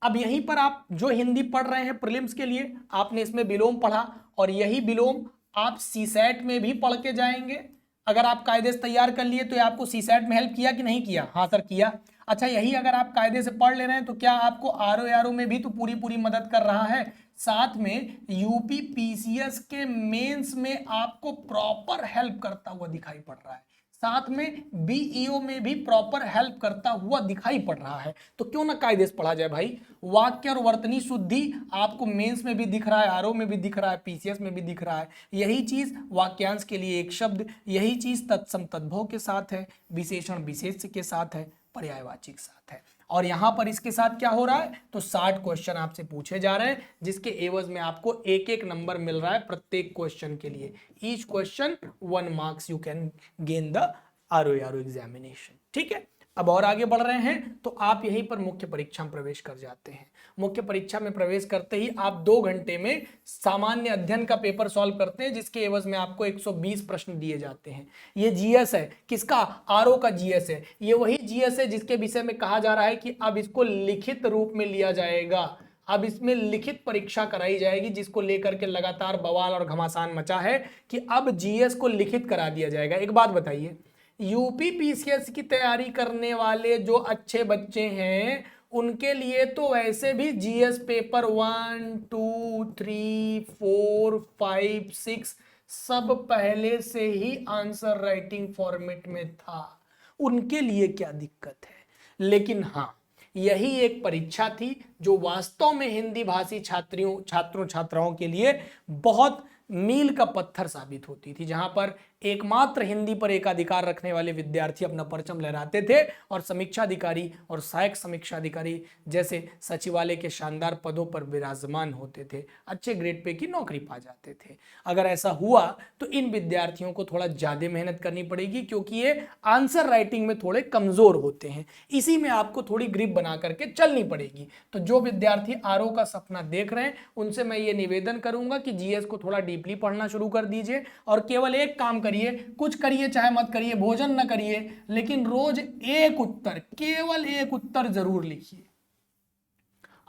[SPEAKER 1] अब यहीं पर आप जो हिंदी पढ़ रहे हैं प्रीलिम्स के लिए, आपने इसमें विलोम पढ़ा और यही विलोम आप सीसेट में भी पढ़ के जाएंगे। अगर आप कायदे से तैयार कर लिए तो आपको सीसेट में हेल्प किया कि नहीं किया? हाँ सर किया। अच्छा, यही अगर आप कायदे से पढ़ ले रहे हैं तो क्या आपको आरओ में भी तो पूरी मदद कर रहा है? साथ में यूपी पीसीएस के मेंस में आपको प्रॉपर हेल्प करता हुआ दिखाई पड़ रहा है, साथ में बीईओ में भी प्रॉपर हेल्प करता हुआ दिखाई पड़ रहा है। तो क्यों ना कायदे से पढ़ा जाए भाई। वाक्य और वर्तनी शुद्धि आपको मेंस में भी दिख रहा है, आरओ में भी दिख रहा है, पीसीएस में भी दिख रहा है। यही चीज वाक्यांश के लिए एक शब्द, यही चीज तत्सम तद्भव के साथ है, विशेषण विशेष के साथ है, पर्यायवाची के साथ है। और यहां पर इसके साथ क्या हो रहा है? तो 60 क्वेश्चन आपसे पूछे जा रहे हैं, जिसके एवज में आपको एक नंबर मिल रहा है प्रत्येक क्वेश्चन के लिए। Each question 1 marks you can gain the RO examination. ठीक है, अब और आगे बढ़ रहे हैं तो आप यहीं पर मुख्य परीक्षा में प्रवेश कर जाते हैं। मुख्य परीक्षा में प्रवेश करते ही आप 2 घंटे में सामान्य अध्ययन का पेपर सॉल्व करते हैं, जिसके एवज में आपको 120 प्रश्न दिए जाते हैं। ये जीएस है, किसका? आरओ का जीएस है। ये वही जीएस है जिसके विषय में कहा जा रहा है कि अब इसको लिखित रूप में लिया जाएगा, अब इसमें लिखित परीक्षा कराई जाएगी, जिसको लेकर के लगातार बवाल और घमासान मचा है कि अब जीएस को लिखित करा दिया जाएगा। एक बात बताइए, यूपी पीसीएस की तैयारी करने वाले जो अच्छे बच्चे हैं उनके लिए तो वैसे भी जीएस पेपर 1, 2, 3, 4, 5, 6 सब पहले से ही आंसर राइटिंग फॉर्मेट में था। उनके लिए क्या दिक्कत है? लेकिन हाँ, यही एक परीक्षा थी जो वास्तव में हिंदी भाषी छात्रों छात्राओं के लिए बहुत मील का पत्थर साबित होती थी, जहां पर एकमात्र हिंदी पर एकाधिकार रखने वाले विद्यार्थी अपना परचम लहराते थे और समीक्षा अधिकारी और सहायक समीक्षा अधिकारी जैसे सचिवालय के शानदार पदों पर विराजमान होते थे, अच्छे ग्रेड पे की नौकरी पा जाते थे। अगर ऐसा हुआ तो इन विद्यार्थियों को थोड़ा ज्यादा मेहनत करनी पड़ेगी, क्योंकि ये आंसर राइटिंग में थोड़े कमजोर होते हैं। इसी में आपको थोड़ी ग्रिप बना करके चलनी पड़ेगी। तो जो विद्यार्थी आरओ का सपना देख रहे हैं उनसे मैं ये निवेदन करूंगा कि जीएस को थोड़ा डीपली पढ़ना शुरू कर दीजिए और केवल एक काम करिए, कुछ करिए चाहे मत करिए, भोजन न करिए, लेकिन रोज एक उत्तर, केवल एक उत्तर जरूर लिखिए।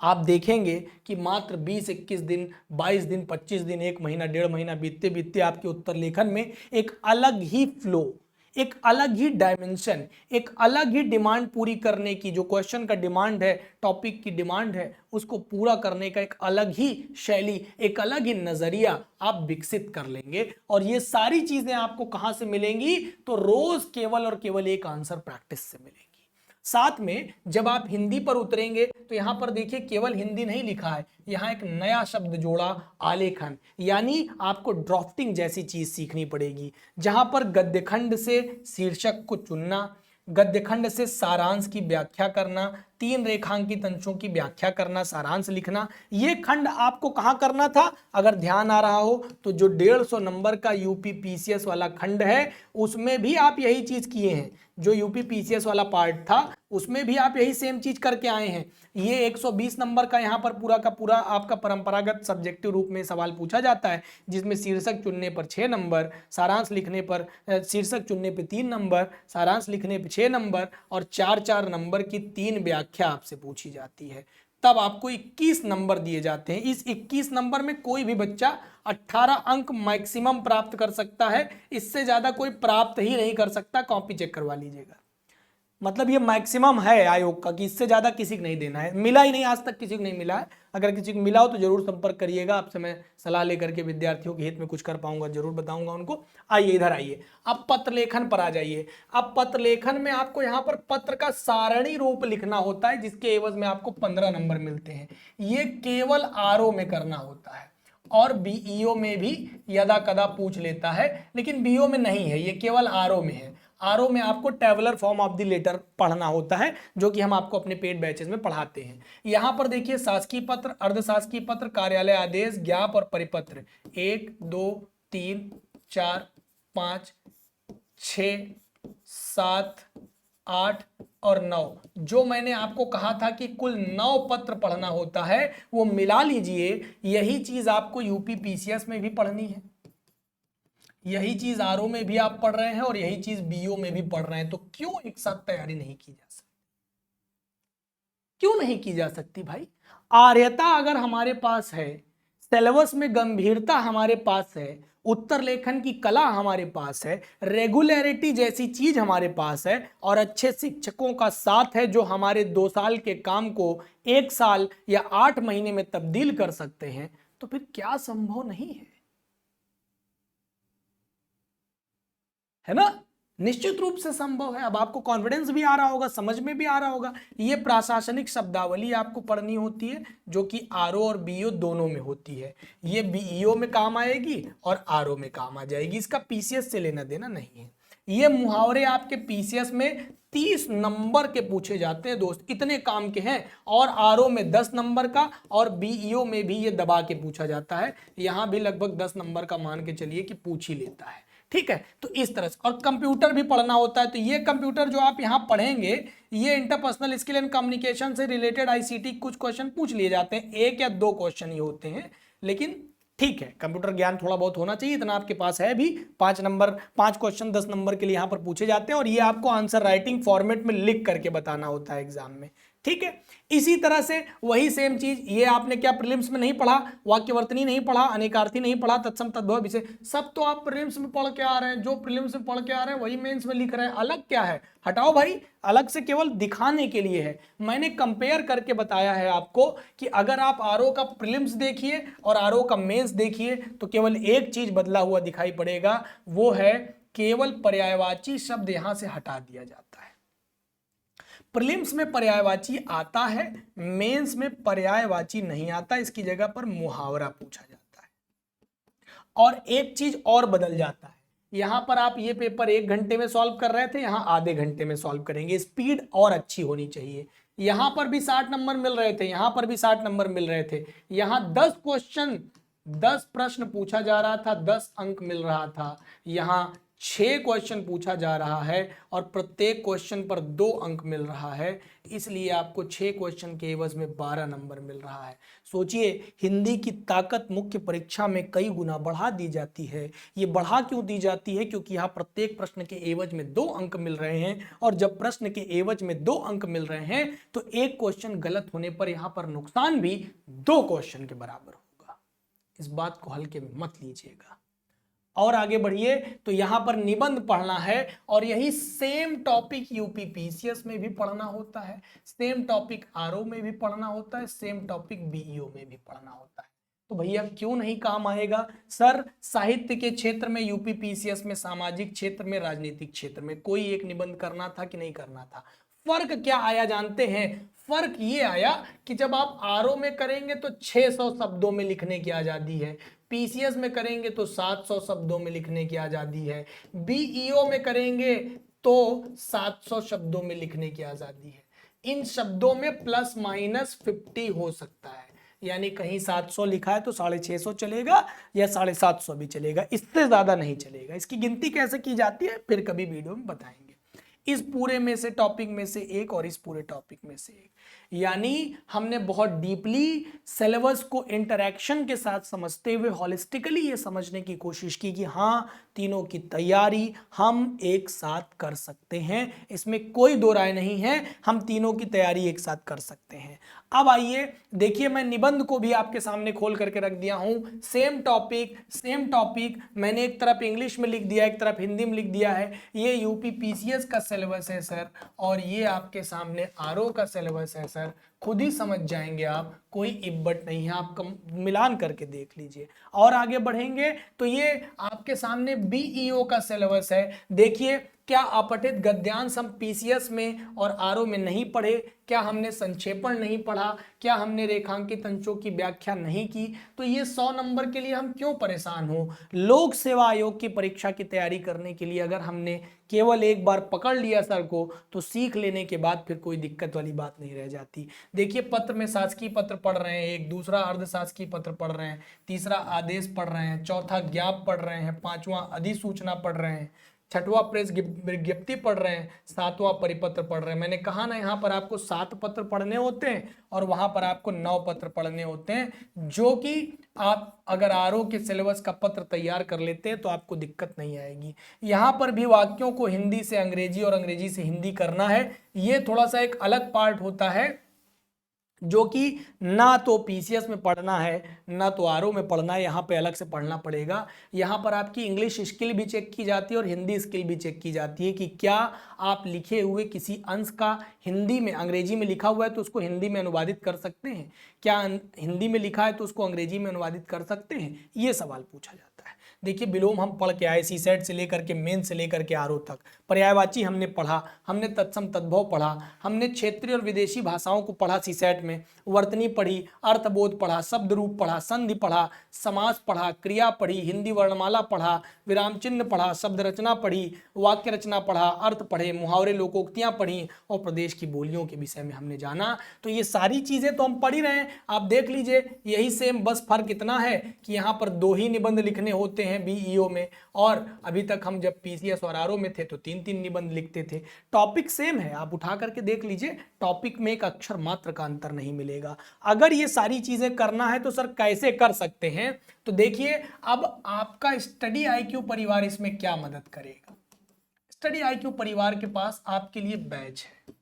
[SPEAKER 1] आप देखेंगे कि मात्र 20-21 दिन, 22 दिन, 25 दिन, 1 महीना, 1.5 महीना बीतते बीतते आपके उत्तर लेखन में एक अलग ही फ्लो, एक अलग ही डायमेंशन, एक अलग ही डिमांड पूरी करने की, जो क्वेश्चन का डिमांड है, टॉपिक की डिमांड है, उसको पूरा करने का एक अलग ही शैली, एक अलग ही नजरिया आप विकसित कर लेंगे। और ये सारी चीजें आपको कहां से मिलेंगी? तो रोज केवल और केवल एक आंसर प्रैक्टिस से मिलेंगी। साथ में जब आप हिंदी पर उतरेंगे तो यहां पर देखिए केवल हिंदी नहीं लिखा है, यहां एक नया शब्द जोड़ा, आलेखन, यानी आपको ड्राफ्टिंग जैसी चीज सीखनी पड़ेगी, जहां पर गद्यखंड से शीर्षक को चुनना, गद्यखंड से सारांश की व्याख्या करना, 3 रेखांकित अंशों की व्याख्या करना, सारांश लिखना। ये खंड आपको कहां करना था? अगर ध्यान आ रहा हो तो जो 150 नंबर का यूपी पीसीएस वाला खंड है उसमें भी आप यही चीज किए हैं। जो यूपी पीसीएस वाला पार्ट था उसमें भी आप यही सेम चीज करके आए हैं। ये 120 नंबर का यहाँ पर पूरा का पूरा आपका परंपरागत सब्जेक्टिव रूप में सवाल पूछा जाता है, जिसमें शीर्षक चुनने पर 6 नंबर, सारांश लिखने पर, शीर्षक चुनने पर 3 नंबर, सारांश लिखने पर 6 नंबर और 4-4 नंबर की 3 व्याख्या आपसे पूछी जाती है। तब आपको 21 नंबर दिए जाते हैं। इस 21 नंबर में कोई भी बच्चा 18 अंक मैक्सिमम प्राप्त कर सकता है, इससे ज्यादा कोई प्राप्त ही नहीं कर सकता। कॉपी चेक करवा लीजिएगा, मतलब ये मैक्सिमम है आयोग का कि इससे ज्यादा किसी को नहीं देना है। मिला ही नहीं, आज तक किसी को नहीं मिला है। अगर किसी को मिला हो तो जरूर संपर्क करिएगा, आपसे मैं सलाह लेकर के विद्यार्थियों के हित में कुछ कर पाऊंगा, जरूर बताऊंगा उनको। आइए इधर आइए, अब पत्र लेखन पर आ जाइए। अब पत्र लेखन में आपको यहाँ पर पत्र का सारणी रूप लिखना होता है, जिसके एवज में आपको 15 नंबर मिलते हैं। ये केवल आरओ में करना होता है और बीईओ में भी यदा कदा पूछ लेता है, लेकिन बीईओ में नहीं है, ये केवल आरओ में है। आरओ में आपको tabular form of the letter पढ़ना होता है, जो कि हम आपको अपने पेड बैचेस में पढ़ाते हैं। यहां पर देखिए शासकीय पत्र, अर्धशासकीय पत्र, कार्यालय आदेश, ज्ञाप और परिपत्र 1, 2, 3, 4, 5, 6, 7, 8 और 9, जो मैंने आपको कहा था कि कुल 9 पत्र पढ़ना होता है, वो मिला लीजिए। यही चीज आपको यूपी पीसीएस में भी पढ़नी है, यही चीज आरओ में भी आप पढ़ रहे हैं और यही चीज बीओ में भी पढ़ रहे हैं। तो क्यों एक साथ तैयारी नहीं की जा सकती? क्यों नहीं की जा सकती भाई? आर्यता अगर हमारे पास है, सिलेबस में गंभीरता हमारे पास है, उत्तर लेखन की कला हमारे पास है, रेगुलरिटी जैसी चीज हमारे पास है और अच्छे शिक्षकों का साथ है, जो हमारे 2 साल के काम को 1 साल या 8 महीने में तब्दील कर सकते हैं, तो फिर क्या संभव नहीं है? है ना? निश्चित रूप से संभव है। अब आपको कॉन्फिडेंस भी आ रहा होगा, समझ में भी आ रहा होगा। ये प्रशासनिक शब्दावली आपको पढ़नी होती है, जो कि आरओ और बीईओ दोनों में होती है। ये बीईओ में काम आएगी और आरओ में काम आ जाएगी, इसका पीसीएस से लेना देना नहीं है। ये मुहावरे आपके पीसीएस में 30 नंबर के पूछे जाते हैं दोस्त, इतने काम के हैं। और आरओ में 10 नंबर का और बीईओ में भी ये दबा के पूछा जाता है। यहां भी लगभग 10 नंबर का मान के चलिए कि पूछ ही लेता है, ठीक है। तो इस तरह से, और कंप्यूटर भी पढ़ना होता है। तो ये कंप्यूटर जो आप यहां पढ़ेंगे, ये इंटरपर्सनल स्किल एंड कम्युनिकेशन से रिलेटेड आईसीटी कुछ क्वेश्चन पूछ लिए जाते हैं, 1 या 2 क्वेश्चन ही होते हैं, लेकिन ठीक है, कंप्यूटर ज्ञान थोड़ा बहुत होना चाहिए, इतना आपके पास है भी। 5 क्वेश्चन 10 नंबर के लिए यहां पर पूछे जाते हैं और ये आपको आंसर राइटिंग फॉर्मेट में लिख करके बताना होता है एग्जाम में, ठीक है। इसी तरह से वही सेम चीज, ये आपने क्या प्रीलिम्स में नहीं पढ़ा, वाक्यवर्तनी नहीं पढ़ा, अनेकार्थी नहीं पढ़ा, तत्सम तद्भव विषय, सब तो आप प्रीलिम्स में पढ़ के आ रहे हैं। जो प्रीलिम्स में पढ़ के आ रहे हैं वही मेंस में लिख रहे हैं। अलग क्या है? हटाओ भाई, अलग से केवल दिखाने के लिए है। मैंने कंपेयर करके बताया है आपको कि अगर आप आरओ का प्रीलिम्स देखिए और आरओ का मेंस देखिए तो केवल एक चीज बदला हुआ दिखाई पड़ेगा, वो है केवल पर्यायवाची शब्द यहां से हटा दिया जाता है। प्रीलिम्स में पर्यायवाची आता है, मेंस में पर्यायवाची नहीं आता, इसकी जगह पर मुहावरा पूछा जाता है। और एक चीज और बदल जाता है, यहां पर आप ये पेपर 1 घंटे में सॉल्व कर रहे थे, यहां आधे घंटे में सॉल्व करेंगे। स्पीड और अच्छी होनी चाहिए। यहां पर भी 60 नंबर मिल रहे थे, यहां पर भी 60 नंबर मिल रहे थे। यहां 10 क्वेश्चन 10 प्रश्न पूछा जा रहा था, 10 अंक मिल रहा था। यहां 6 क्वेश्चन पूछा जा रहा है और प्रत्येक क्वेश्चन पर 2 अंक मिल रहा है, इसलिए आपको 6 क्वेश्चन के एवज में 12 नंबर मिल रहा है। सोचिए, हिंदी की ताकत मुख्य परीक्षा में कई गुना बढ़ा दी जाती है। ये बढ़ा क्यों दी जाती है? क्योंकि यहाँ प्रत्येक प्रश्न के एवज में 2 अंक मिल रहे हैं, और जब प्रश्न के एवज में 2 अंक मिल रहे हैं तो एक क्वेश्चन गलत होने पर यहाँ पर नुकसान भी 2 क्वेश्चन के बराबर होगा। इस बात को हल्के में मत लीजिएगा। और आगे बढ़िए, तो यहां पर निबंध पढ़ना है, और यही सेम टॉपिक यूपी पीसीएस में भी पढ़ना होता है, सेम टॉपिक आरओ में भी पढ़ना होता है, सेम टॉपिक बीईओ में भी पढ़ना होता है। तो भैया क्यों नहीं काम आएगा? सर, साहित्य के क्षेत्र में यूपी पीसीएस में, सामाजिक क्षेत्र में, राजनीतिक क्षेत्र में कोई एक निबंध करना था कि नहीं करना था? फर्क क्या आया जानते हैं? फर्क ये आया कि जब आप आरओ में करेंगे तो 600 शब्दों में लिखने की आजादी है, पीसीएस में करेंगे तो 700 शब्दों में लिखने की आजादी है, बीईओ में करेंगे तो 700 शब्दों में लिखने की आजादी है। इन शब्दों में प्लस माइनस 50 हो सकता है, यानी कहीं 700 लिखा है तो 650 चलेगा या 750 भी चलेगा, इससे ज्यादा नहीं चलेगा। इसकी गिनती कैसे की जाती है फिर कभी वीडियो में बताएंगे। इस पूरे में से टॉपिक में से एक और इस पूरे टॉपिक में से एक, यानी हमने बहुत डीपली सिलेबस को इंटरैक्शन के साथ समझते हुए हॉलिस्टिकली ये समझने की कोशिश की कि हाँ, तीनों की तैयारी हम एक साथ कर सकते हैं, इसमें कोई दो राय नहीं है, हम तीनों की तैयारी एक साथ कर सकते हैं। अब आइए देखिए, मैं निबंध को भी आपके सामने खोल करके रख दिया हूं। सेम टॉपिक मैंने एक तरफ इंग्लिश में लिख दिया, एक तरफ हिंदी में लिख दिया है। ये यूपी पीसीएस का सिलेबस है सर, और ये आपके सामने आरओ का सिलेबस है सर। खुद ही समझ जाएंगे आप, कोई इब्बट नहीं है, आप मिलान करके देख लीजिए। और आगे बढ़ेंगे तो ये आपके सामने बीईओ का सिलेबस है। देखिए, क्या अपठित गद्यांश हम पीसीएस में और आरओ में नहीं पढ़े? क्या हमने संक्षेपण नहीं पढ़ा? क्या हमने रेखांकित अंशों की व्याख्या नहीं की? तो ये 100 नंबर के लिए हम क्यों परेशान हो? लोक सेवा आयोग की परीक्षा की तैयारी करने के लिए अगर हमने केवल एक बार पकड़ लिया सर को, तो सीख लेने के बाद फिर कोई दिक्कत वाली बात नहीं रह जाती। देखिए, पत्र में शासकीय पत्र पढ़ रहे हैं, एक दूसरा अर्धशासकीय पत्र पढ़ रहे हैं, तीसरा आदेश पढ़ रहे हैं, चौथा ज्ञाप पढ़ रहे हैं, पांचवा अधिसूचना पढ़ रहे हैं, छठवां प्रेस विज्ञप्ति पढ़ रहे हैं, सातवां परिपत्र पढ़ रहे हैं। मैंने कहा ना, यहाँ पर आपको 7 पत्र पढ़ने होते हैं और वहां पर आपको 9 पत्र पढ़ने होते हैं, जो कि आप अगर आरओ के सिलेबस का पत्र तैयार कर लेते हैं तो आपको दिक्कत नहीं आएगी। यहाँ पर भी वाक्यों को हिंदी से अंग्रेजी और अंग्रेजी से हिंदी करना है, ये थोड़ा सा एक अलग पार्ट होता है, जो कि ना तो पीसीएस में पढ़ना है ना तो आरओ में पढ़ना है, यहाँ पे अलग से पढ़ना पड़ेगा। यहाँ पर आपकी इंग्लिश स्किल भी चेक की जाती है और हिंदी स्किल भी चेक की जाती है कि क्या आप लिखे हुए किसी अंश का हिंदी में, अंग्रेजी में लिखा हुआ है तो उसको हिंदी में अनुवादित कर सकते हैं, क्या हिंदी में लिखा है तो उसको अंग्रेजी में अनुवादित कर सकते हैं, ये सवाल पूछा जाता है। देखिए, विलोम हम पढ़ के आए, सीसेट से लेकर के मेन से लेकर के आरओ तक। पर्यायवाची हमने पढ़ा, हमने तत्सम तद्भव पढ़ा, हमने क्षेत्रीय और विदेशी भाषाओं को पढ़ा सीसेट में, वर्तनी पढ़ी, अर्थबोध पढ़ा, शब्द रूप पढ़ा, संधि पढ़ा, समास पढ़ा, क्रिया पढ़ी, हिंदी वर्णमाला पढ़ा, विराम चिन्ह पढ़ा, शब्द रचना पढ़ी, वाक्य रचना पढ़ा, अर्थ पढ़े, मुहावरे लोकोक्तियां पढ़ी और प्रदेश की बोलियों के विषय में हमने जाना। तो ये सारी चीजें तो हम पढ़ ही रहे हैं, आप देख लीजिए। यही सेम, बस फर्क इतना है कि यहाँ पर 2 ही निबंध लिखने होते हैं बीईओ में, और अभी तक हम जब पीसीएस और आरओ में थे तो 3-3 निबंध लिखते थे। टॉपिक सेम है, आप उठा करके देख लीजिए, टॉपिक में एक अक्षर मात्र का अंतर नहीं मिलेगा। अगर ये सारी चीजें करना है तो सर कैसे कर सकते हैं? तो देखिए, अब आपका स्टडी आईक्यू परिवार इसमें क्या मदद करेगा। स्टडी आईक्यू परिवार के पास आपके लिए बैच है।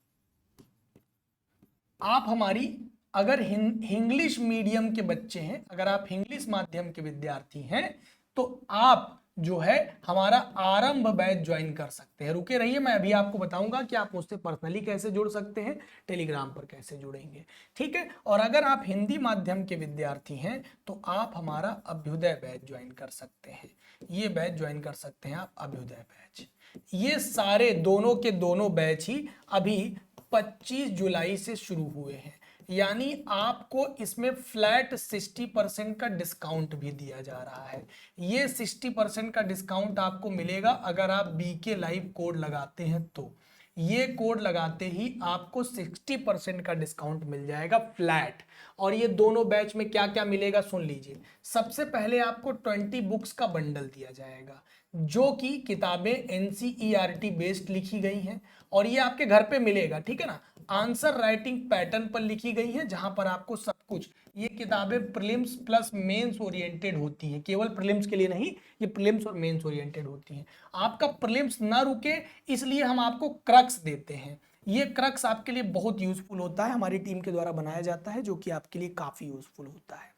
[SPEAKER 1] आप हमारी, अगर इंग्लिश मीडियम के बच्चे हैं, अगर आप इंग्लिश माध्यम के विद्यार्थी हैं, तो आप जो है हमारा आरंभ बैच ज्वाइन कर सकते हैं। रुके रहिए, मैं अभी आपको बताऊंगा कि आप मुझसे पर्सनली कैसे जुड़ सकते हैं, टेलीग्राम पर कैसे जुड़ेंगे, ठीक है। और अगर आप हिंदी माध्यम के विद्यार्थी हैं तो आप हमारा अभ्युदय बैच ज्वाइन कर सकते हैं। ये बैच ज्वाइन कर सकते हैं आप, अभ्युदय बैच। ये सारे दोनों के दोनों बैच ही अभी 25 जुलाई से शुरू हुए हैं, यानी आपको इसमें फ्लैट 60% का डिस्काउंट भी दिया जा रहा है। ये 60% का डिस्काउंट आपको मिलेगा अगर आप बीके लाइव कोड लगाते हैं तो। ये कोड लगाते ही आपको 60% का डिस्काउंट मिल जाएगा फ्लैट। और ये दोनों बैच में क्या क्या मिलेगा सुन लीजिए। सबसे पहले आपको 20 बुक्स का बंडल दिया जाएगा, जो कि किताबें एनसीईआरटी बेस्ड लिखी गई हैं और ये आपके घर पे मिलेगा, ठीक है ना। आंसर राइटिंग पैटर्न पर लिखी गई है, जहां पर आपको सब कुछ, ये किताबें प्रीलिम्स प्लस मेंस ओरिएंटेड होती हैं, केवल प्रीलिम्स के लिए नहीं, ये प्रीलिम्स और मेंस ओरिएंटेड होती हैं। आपका प्रीलिम्स ना रुके इसलिए हम आपको क्रक्स देते हैं। ये क्रक्स आपके लिए बहुत यूजफुल होता है, हमारी टीम के द्वारा बनाया जाता है, जो कि आपके लिए काफी यूजफुल होता है।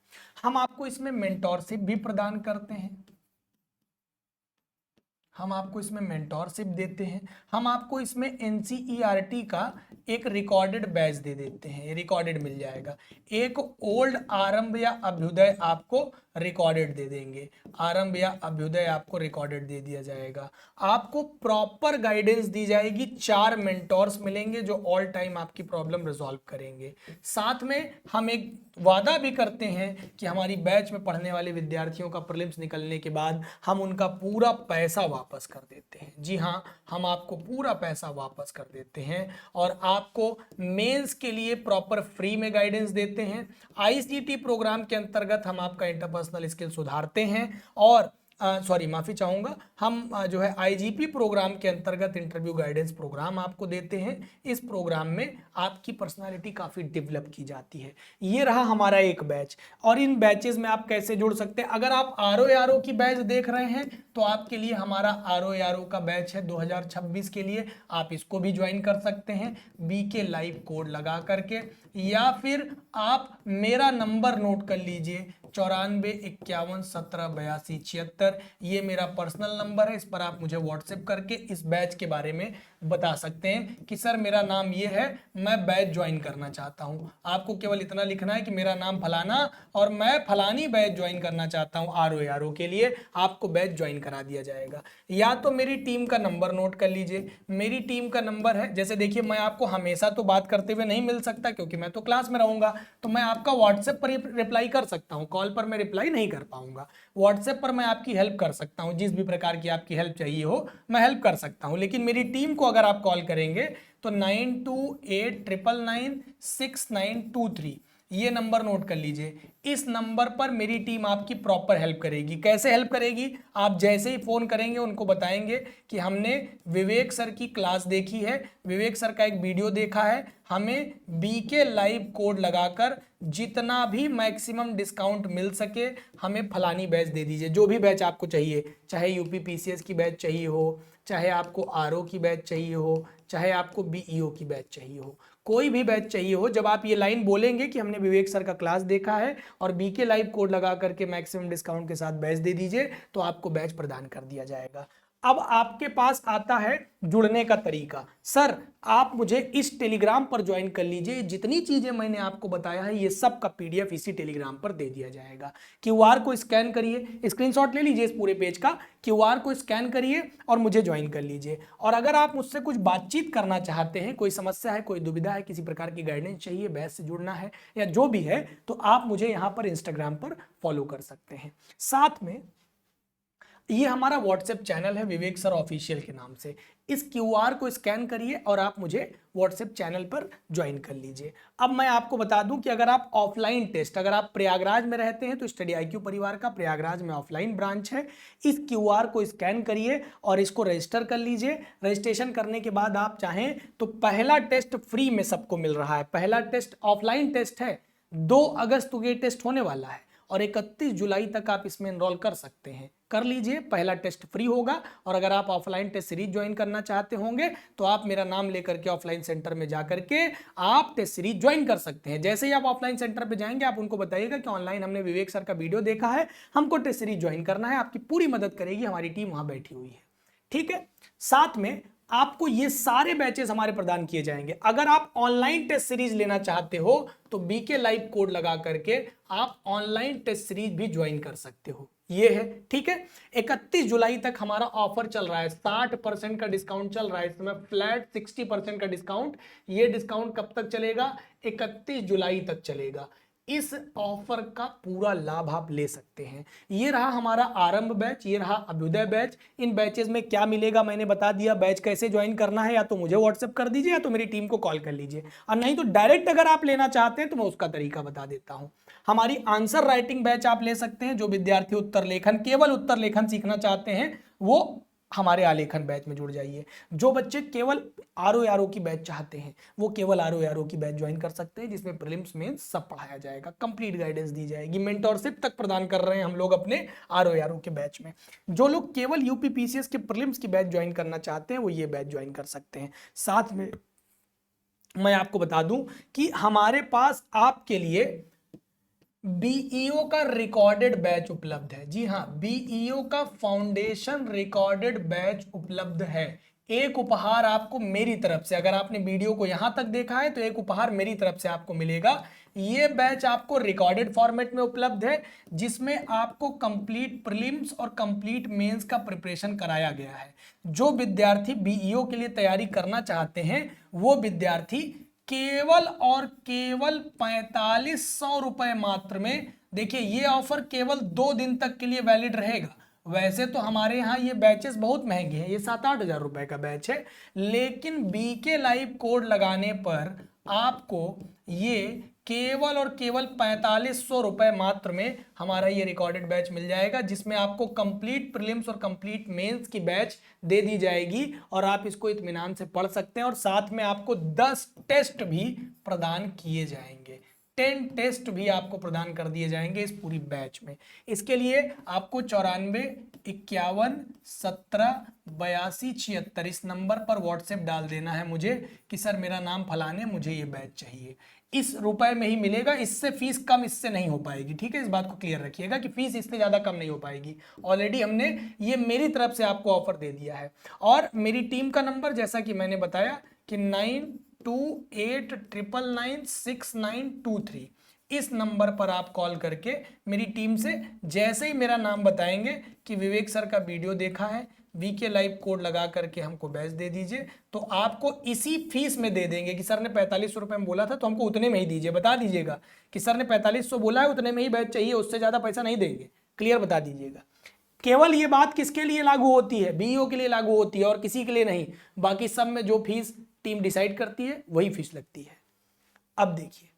[SPEAKER 1] हम आपको इसमें मेंटोरशिप भी प्रदान करते हैं, हम आपको इसमें मेंटोरशिप देते हैं, हम आपको इसमें एनसीईआरटी का एक रिकॉर्डेड बैच दे देते हैं, ये रिकॉर्डेड मिल जाएगा। एक ओल्ड आरंभ या अभ्युदय आपको रिकॉर्डेड दे देंगे, आरंभ या अभ्युदय आपको रिकॉर्डेड दे दिया जाएगा। आपको प्रॉपर गाइडेंस दी जाएगी, 4 मेंटोर्स मिलेंगे जो ऑल टाइम आपकी प्रॉब्लम रिजॉल्व करेंगे। साथ में हम एक वादा भी करते हैं कि हमारी बैच में पढ़ने वाले विद्यार्थियों का प्रीलिम्स निकलने के बाद हम उनका पूरा पैसा वापस कर देते हैं। जी हाँ, हम आपको पूरा पैसा वापस कर देते हैं और आपको मेंस के लिए प्रॉपर फ्री में गाइडेंस देते हैं। आईसीटी प्रोग्राम के अंतर्गत हम आपका इंटरपर्सनल स्किल सुधारते हैं और माफी चाहूंगा, हम जो है आईजीपी प्रोग्राम के अंतर्गत इंटरव्यू गाइडेंस प्रोग्राम आपको देते हैं। इस प्रोग्राम में आपकी पर्सनालिटी काफी डेवलप की जाती है। ये रहा हमारा एक बैच, और इन बैचेस में आप कैसे जुड़ सकते हैं। अगर आप आरओ की बैच देख रहे हैं तो आपके लिए हमारा आरओ का बैच है 2026 के लिए, आप इसको भी ज्वाइन कर सकते हैं बीके लाइव कोड लगा करके, या फिर आप मेरा नंबर नोट कर लीजिए 9451178276। ये मेरा पर्सनल नंबर है, इस पर आप मुझे व्हाट्सएप करके इस बैच के बारे में बता सकते हैं कि सर मेरा नाम ये है, मैं बैच ज्वाइन करना चाहता हूं। आपको केवल इतना लिखना है कि मेरा नाम फलाना और मैं फलानी बैच ज्वाइन करना चाहता हूं आरओ के लिए, आपको बैच ज्वाइन करा दिया जाएगा। या तो मेरी टीम का नंबर नोट कर लीजिए, मेरी टीम का नंबर है, जैसे देखिए मैं आपको हमेशा तो बात करते हुए नहीं मिल सकता क्योंकि मैं तो क्लास में रहूंगा, तो मैं आपका व्हाट्सएप पर रिप्लाई कर सकता हूं, कॉल पर मैं रिप्लाई नहीं कर पाऊंगा। व्हाट्सएप पर मैं आपकी हेल्प कर सकता हूं, जिस भी प्रकार की आपकी हेल्प चाहिए हो मैं हेल्प कर सकता हूं। लेकिन मेरी टीम को अगर आप कॉल करेंगे तो 9289996923 ये नंबर नोट कर लीजिए। इस नंबर पर मेरी टीम आपकी प्रॉपर हेल्प करेगी। कैसे हेल्प करेगी? आप जैसे ही फोन करेंगे उनको बताएंगे कि हमने विवेक सर की क्लास देखी है, विवेक सर का एक वीडियो देखा है, हमें बीके लाइव कोड लगाकर जितना भी मैक्सिमम डिस्काउंट मिल सके हमें फलानी बैच दे दीजिए। जो भी बैच आपको चाहिए, चाहे यूपी पीसीएस की बैच चाहिए हो, चाहे आपको आरओ की बैच चाहिए हो, चाहे आपको बीईओ की बैच चाहिए हो, कोई भी बैच चाहिए हो, जब आप ये लाइन बोलेंगे कि हमने विवेक सर का क्लास देखा है और बीके लाइव कोड लगा करके मैक्सिमम डिस्काउंट के साथ बैच दे दीजिए, तो आपको बैच प्रदान कर दिया जाएगा। अब आपके पास आता है जुड़ने का तरीका। सर आप मुझे इस टेलीग्राम पर ज्वाइन कर लीजिए, जितनी चीजें मैंने आपको बताया है ये सब का पीडीएफ इसी टेलीग्राम पर दे दिया जाएगा। क्यूआर को स्कैन करिए, स्क्रीनशॉट ले लीजिए इस पूरे पेज का, क्यूआर को स्कैन करिए और मुझे ज्वाइन कर लीजिए। और अगर आप मुझसे कुछ बातचीत करना चाहते हैं, कोई समस्या है, कोई दुविधा है, किसी प्रकार की गाइडेंस चाहिए, बैच से जुड़ना है या जो भी है, तो आप मुझे यहाँ पर इंस्टाग्राम पर फॉलो कर सकते हैं। साथ में ये हमारा व्हाट्सएप चैनल है विवेक सर ऑफिशियल के नाम से, इस क्यूआर को स्कैन करिए और आप मुझे व्हाट्सएप चैनल पर ज्वाइन कर लीजिए। अब मैं आपको बता दूं कि अगर आप ऑफलाइन टेस्ट, अगर आप प्रयागराज में रहते हैं तो स्टडी आईक्यू परिवार का प्रयागराज में ऑफलाइन ब्रांच है। इस क्यूआर को स्कैन करिए और इसको रजिस्टर कर लीजिए। रजिस्ट्रेशन करने के बाद आप चाहें तो पहला टेस्ट फ्री में सबको मिल रहा है। पहला टेस्ट ऑफलाइन टेस्ट है, 2 अगस्त को ये टेस्ट होने वाला है और 31 जुलाई तक आप इसमें एनरोल कर सकते हैं। कर लीजिए, पहला टेस्ट फ्री होगा। और अगर आप ऑफलाइन टेस्ट सीरीज ज्वाइन करना चाहते होंगे तो आप मेरा नाम लेकर के ऑफलाइन सेंटर में जाकर के आप टेस्ट सीरीज ज्वाइन कर सकते हैं। जैसे ही आप ऑफलाइन सेंटर पे जाएंगे आप उनको बताइएगा कि ऑनलाइन हमने विवेक सर का वीडियो देखा है, हमको टेस्ट सीरीज ज्वाइन करना है, आपकी पूरी मदद करेगी, हमारी टीम वहां बैठी हुई है। ठीक है, साथ में आपको ये सारे बैचेस हमारे प्रदान किए जाएंगे। अगर आप ऑनलाइन टेस्ट सीरीज लेना चाहते हो तो बीके लाइव कोड लगा करके आप ऑनलाइन टेस्ट सीरीज भी ज्वाइन कर सकते हो। ये है, ठीक है। 31 जुलाई तक हमारा ऑफर चल रहा है, 60% का डिस्काउंट चल रहा है इस समय, फ्लैट 60% का डिस्काउंट। ये डिस्काउंट कब तक चलेगा? 31 जुलाई तक चलेगा। इस ऑफर का पूरा लाभ आप ले सकते हैं। ये रहा हमारा आरंभ बैच, ये रहा अभ्युदय बैच। इन बैचेस में क्या मिलेगा मैंने बता दिया। बैच कैसे ज्वाइन करना है, या तो मुझे व्हाट्सएप कर दीजिए या तो मेरी टीम को कॉल कर लीजिए, और नहीं तो डायरेक्ट अगर आप लेना चाहते हैं तो मैं उसका तरीका बता देता हूं। हमारी आंसर राइटिंग बैच आप ले सकते हैं। जो विद्यार्थी उत्तर लेखन, केवल उत्तर लेखन सीखना चाहते हैं वो हमारे आलेखन बैच में जुड़ जाइए। जो बच्चे केवल आरओ की बैच चाहते हैं वो केवल आरओ की बैच ज्वाइन कर सकते हैं, जिसमें प्रीलिम्स मेंस सब पढ़ाया जाएगा, कंप्लीट गाइडेंस दी जाएगी, मेंटरशिप तक प्रदान कर रहे हैं हम लोग अपने आरओ के बैच में। जो लोग केवल यूपीपीसीएस के प्रीलिम्स की बैच ज्वाइन करना चाहते हैं वो ये बैच ज्वाइन कर सकते हैं। साथ में मैं आपको बता दूं कि हमारे पास आपके लिए बीईओ का रिकॉर्डेड बैच उपलब्ध है। जी हाँ, बीईओ का फाउंडेशन रिकॉर्डेड बैच उपलब्ध है। एक उपहार आपको मेरी तरफ से, अगर आपने वीडियो को यहां तक देखा है तो एक उपहार मेरी तरफ से आपको मिलेगा। ये बैच आपको रिकॉर्डेड फॉर्मेट में उपलब्ध है, जिसमें आपको कंप्लीट प्रीलिम्स और कंप्लीट मेंस का प्रिपरेशन कराया गया है। जो विद्यार्थी बीईओ के लिए तैयारी करना चाहते हैं वो विद्यार्थी केवल और केवल 4500 रुपए मात्र में, देखिए ये ऑफर केवल 2 दिन तक के लिए वैलिड रहेगा। वैसे तो हमारे यहाँ ये बैचेस बहुत महंगे हैं, ये 7-8 हजार रुपए का बैच है, लेकिन बीके लाइव कोड लगाने पर आपको ये केवल और केवल 4500 रुपए मात्र में हमारा ये रिकॉर्डेड बैच मिल जाएगा, जिसमें आपको कंप्लीट प्रीलिम्स और कंप्लीट मेंस की बैच दे दी जाएगी और आप इसको इत्मीनान से पढ़ सकते हैं। और साथ में आपको 10 टेस्ट भी प्रदान किए जाएंगे, 10 टेस्ट भी आपको प्रदान कर दिए जाएंगे इस पूरी बैच में। इसके लिए आपको 94 51 17 82 76 इस नंबर पर व्हाट्सएप डाल देना है मुझे कि सर मेरा नाम फलाने, मुझे ये बैच चाहिए। इस रुपए में ही मिलेगा, इससे फीस कम इससे नहीं हो पाएगी। ठीक है, इस बात को क्लियर रखिएगा कि फीस इससे ज्यादा कम नहीं हो पाएगी। ऑलरेडी हमने ये मेरी तरफ से आपको ऑफर दे दिया है। और मेरी टीम का नंबर जैसा कि मैंने बताया कि 9289996923, इस नंबर पर आप कॉल करके मेरी टीम से जैसे ही मेरा नाम बताएंगे कि विवेक सर का वीडियो देखा है, वीके लाइव कोड लगा करके हमको बैच दे दीजिए, तो आपको इसी फीस में दे देंगे कि सर ने 4500 रुपए में बोला था तो हमको उतने में ही दीजिए। बता दीजिएगा कि सर ने 4500 बोला है, उतने में ही बैच चाहिए, उससे ज्यादा पैसा नहीं देंगे। क्लियर बता दीजिएगा। केवल ये बात किसके लिए लागू होती है? बीईओ के लिए लागू होती है और किसी के लिए नहीं। बाकी सब में जो फीस टीम डिसाइड करती है वही फीस लगती है। अब देखिए,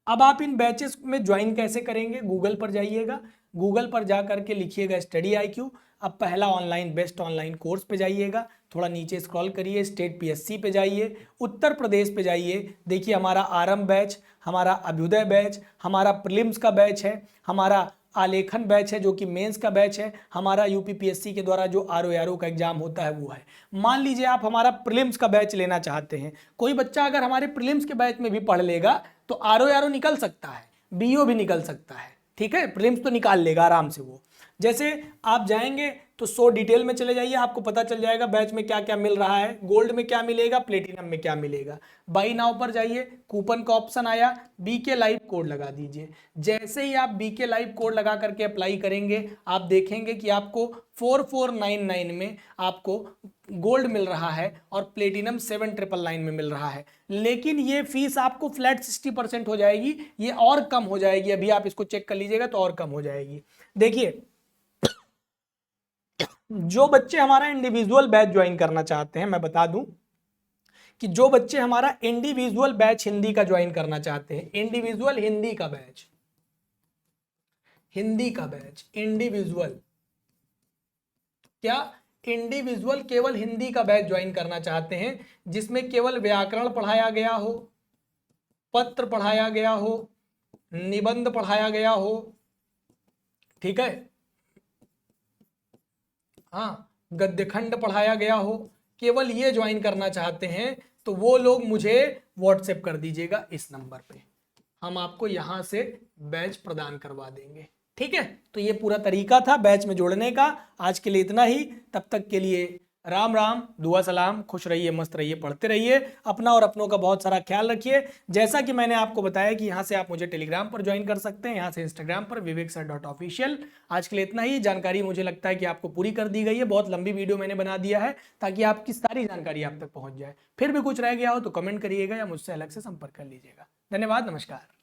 [SPEAKER 1] अब आप इन बैचेस में ज्वाइन कैसे करेंगे? गूगल पर जाइएगा, गूगल पर जा करके लिखिएगा स्टडी IQ। अब पहला ऑनलाइन बेस्ट ऑनलाइन कोर्स पे जाइएगा, थोड़ा नीचे स्क्रॉल करिए, स्टेट PSC पे जाइए, उत्तर प्रदेश पे जाइए। देखिए हमारा आरंभ बैच, हमारा अभ्युदय बैच, हमारा प्रीलिम्स का बैच है, हमारा आलेखन बैच है जो कि मेंस का बैच है, हमारा यूपीपीएससी के द्वारा जो आरओ का एग्जाम होता है वो है। मान लीजिए आप हमारा प्रीलिम्स का बैच लेना चाहते हैं, कोई बच्चा अगर हमारे प्रीलिम्स के बैच में भी पढ़ लेगा तो आरओ निकल सकता है, बीओ भी निकल सकता है। ठीक है, प्रीलिम्स तो निकाल लेगा आराम से वो। जैसे आप जाएंगे तो 100 डिटेल में चले जाइए, आपको पता चल जाएगा बैच में क्या क्या मिल रहा है, गोल्ड में क्या मिलेगा, प्लेटिनम में क्या मिलेगा। बाई नाउ पर जाइए, कूपन का ऑप्शन आया, बीके लाइव कोड लगा दीजिए। जैसे ही आप बीके लाइव कोड लगा करके अप्लाई करेंगे, आप देखेंगे कि आपको 4499 में आपको गोल्ड मिल रहा है और प्लेटिनम 7999 में मिल रहा है। लेकिन ये फीस आपको फ्लैट 60% हो जाएगी, ये और कम हो जाएगी। अभी आप इसको चेक कर लीजिएगा तो और कम हो जाएगी। देखिए, जो बच्चे हमारा इंडिविजुअल बैच ज्वाइन करना चाहते हैं, मैं बता दूं कि जो बच्चे हमारा इंडिविजुअल बैच हिंदी का ज्वाइन करना चाहते हैं, इंडिविजुअल हिंदी का बैच, हिंदी का बैच इंडिविजुअल, क्या इंडिविजुअल केवल हिंदी का बैच ज्वाइन करना चाहते हैं, जिसमें केवल व्याकरण पढ़ाया गया हो, पत्र पढ़ाया गया हो, निबंध पढ़ाया गया हो, ठीक है, हाँ, गद्यखंड पढ़ाया गया हो, केवल ये ज्वाइन करना चाहते हैं तो वो लोग मुझे व्हाट्सएप कर दीजिएगा इस नंबर पे, हम आपको यहां से बैच प्रदान करवा देंगे। ठीक है, तो ये पूरा तरीका था बैच में जोड़ने का। आज के लिए इतना ही, तब तक के लिए राम राम, दुआ सलाम, खुश रहिए, मस्त रहिए, पढ़ते रहिए, अपना और अपनों का बहुत सारा ख्याल रखिए। जैसा कि मैंने आपको बताया कि यहाँ से आप मुझे टेलीग्राम पर ज्वाइन कर सकते हैं, यहाँ से इंस्टाग्राम पर viveksir.official। आज के लिए इतना ही। जानकारी मुझे लगता है कि आपको पूरी कर दी गई है, बहुत लंबी वीडियो मैंने बना दिया है ताकि आपकी सारी जानकारी आप तक पहुँच जाए। फिर भी कुछ रह गया हो तो कमेंट करिएगा या मुझसे अलग से संपर्क कर लीजिएगा। धन्यवाद, नमस्कार।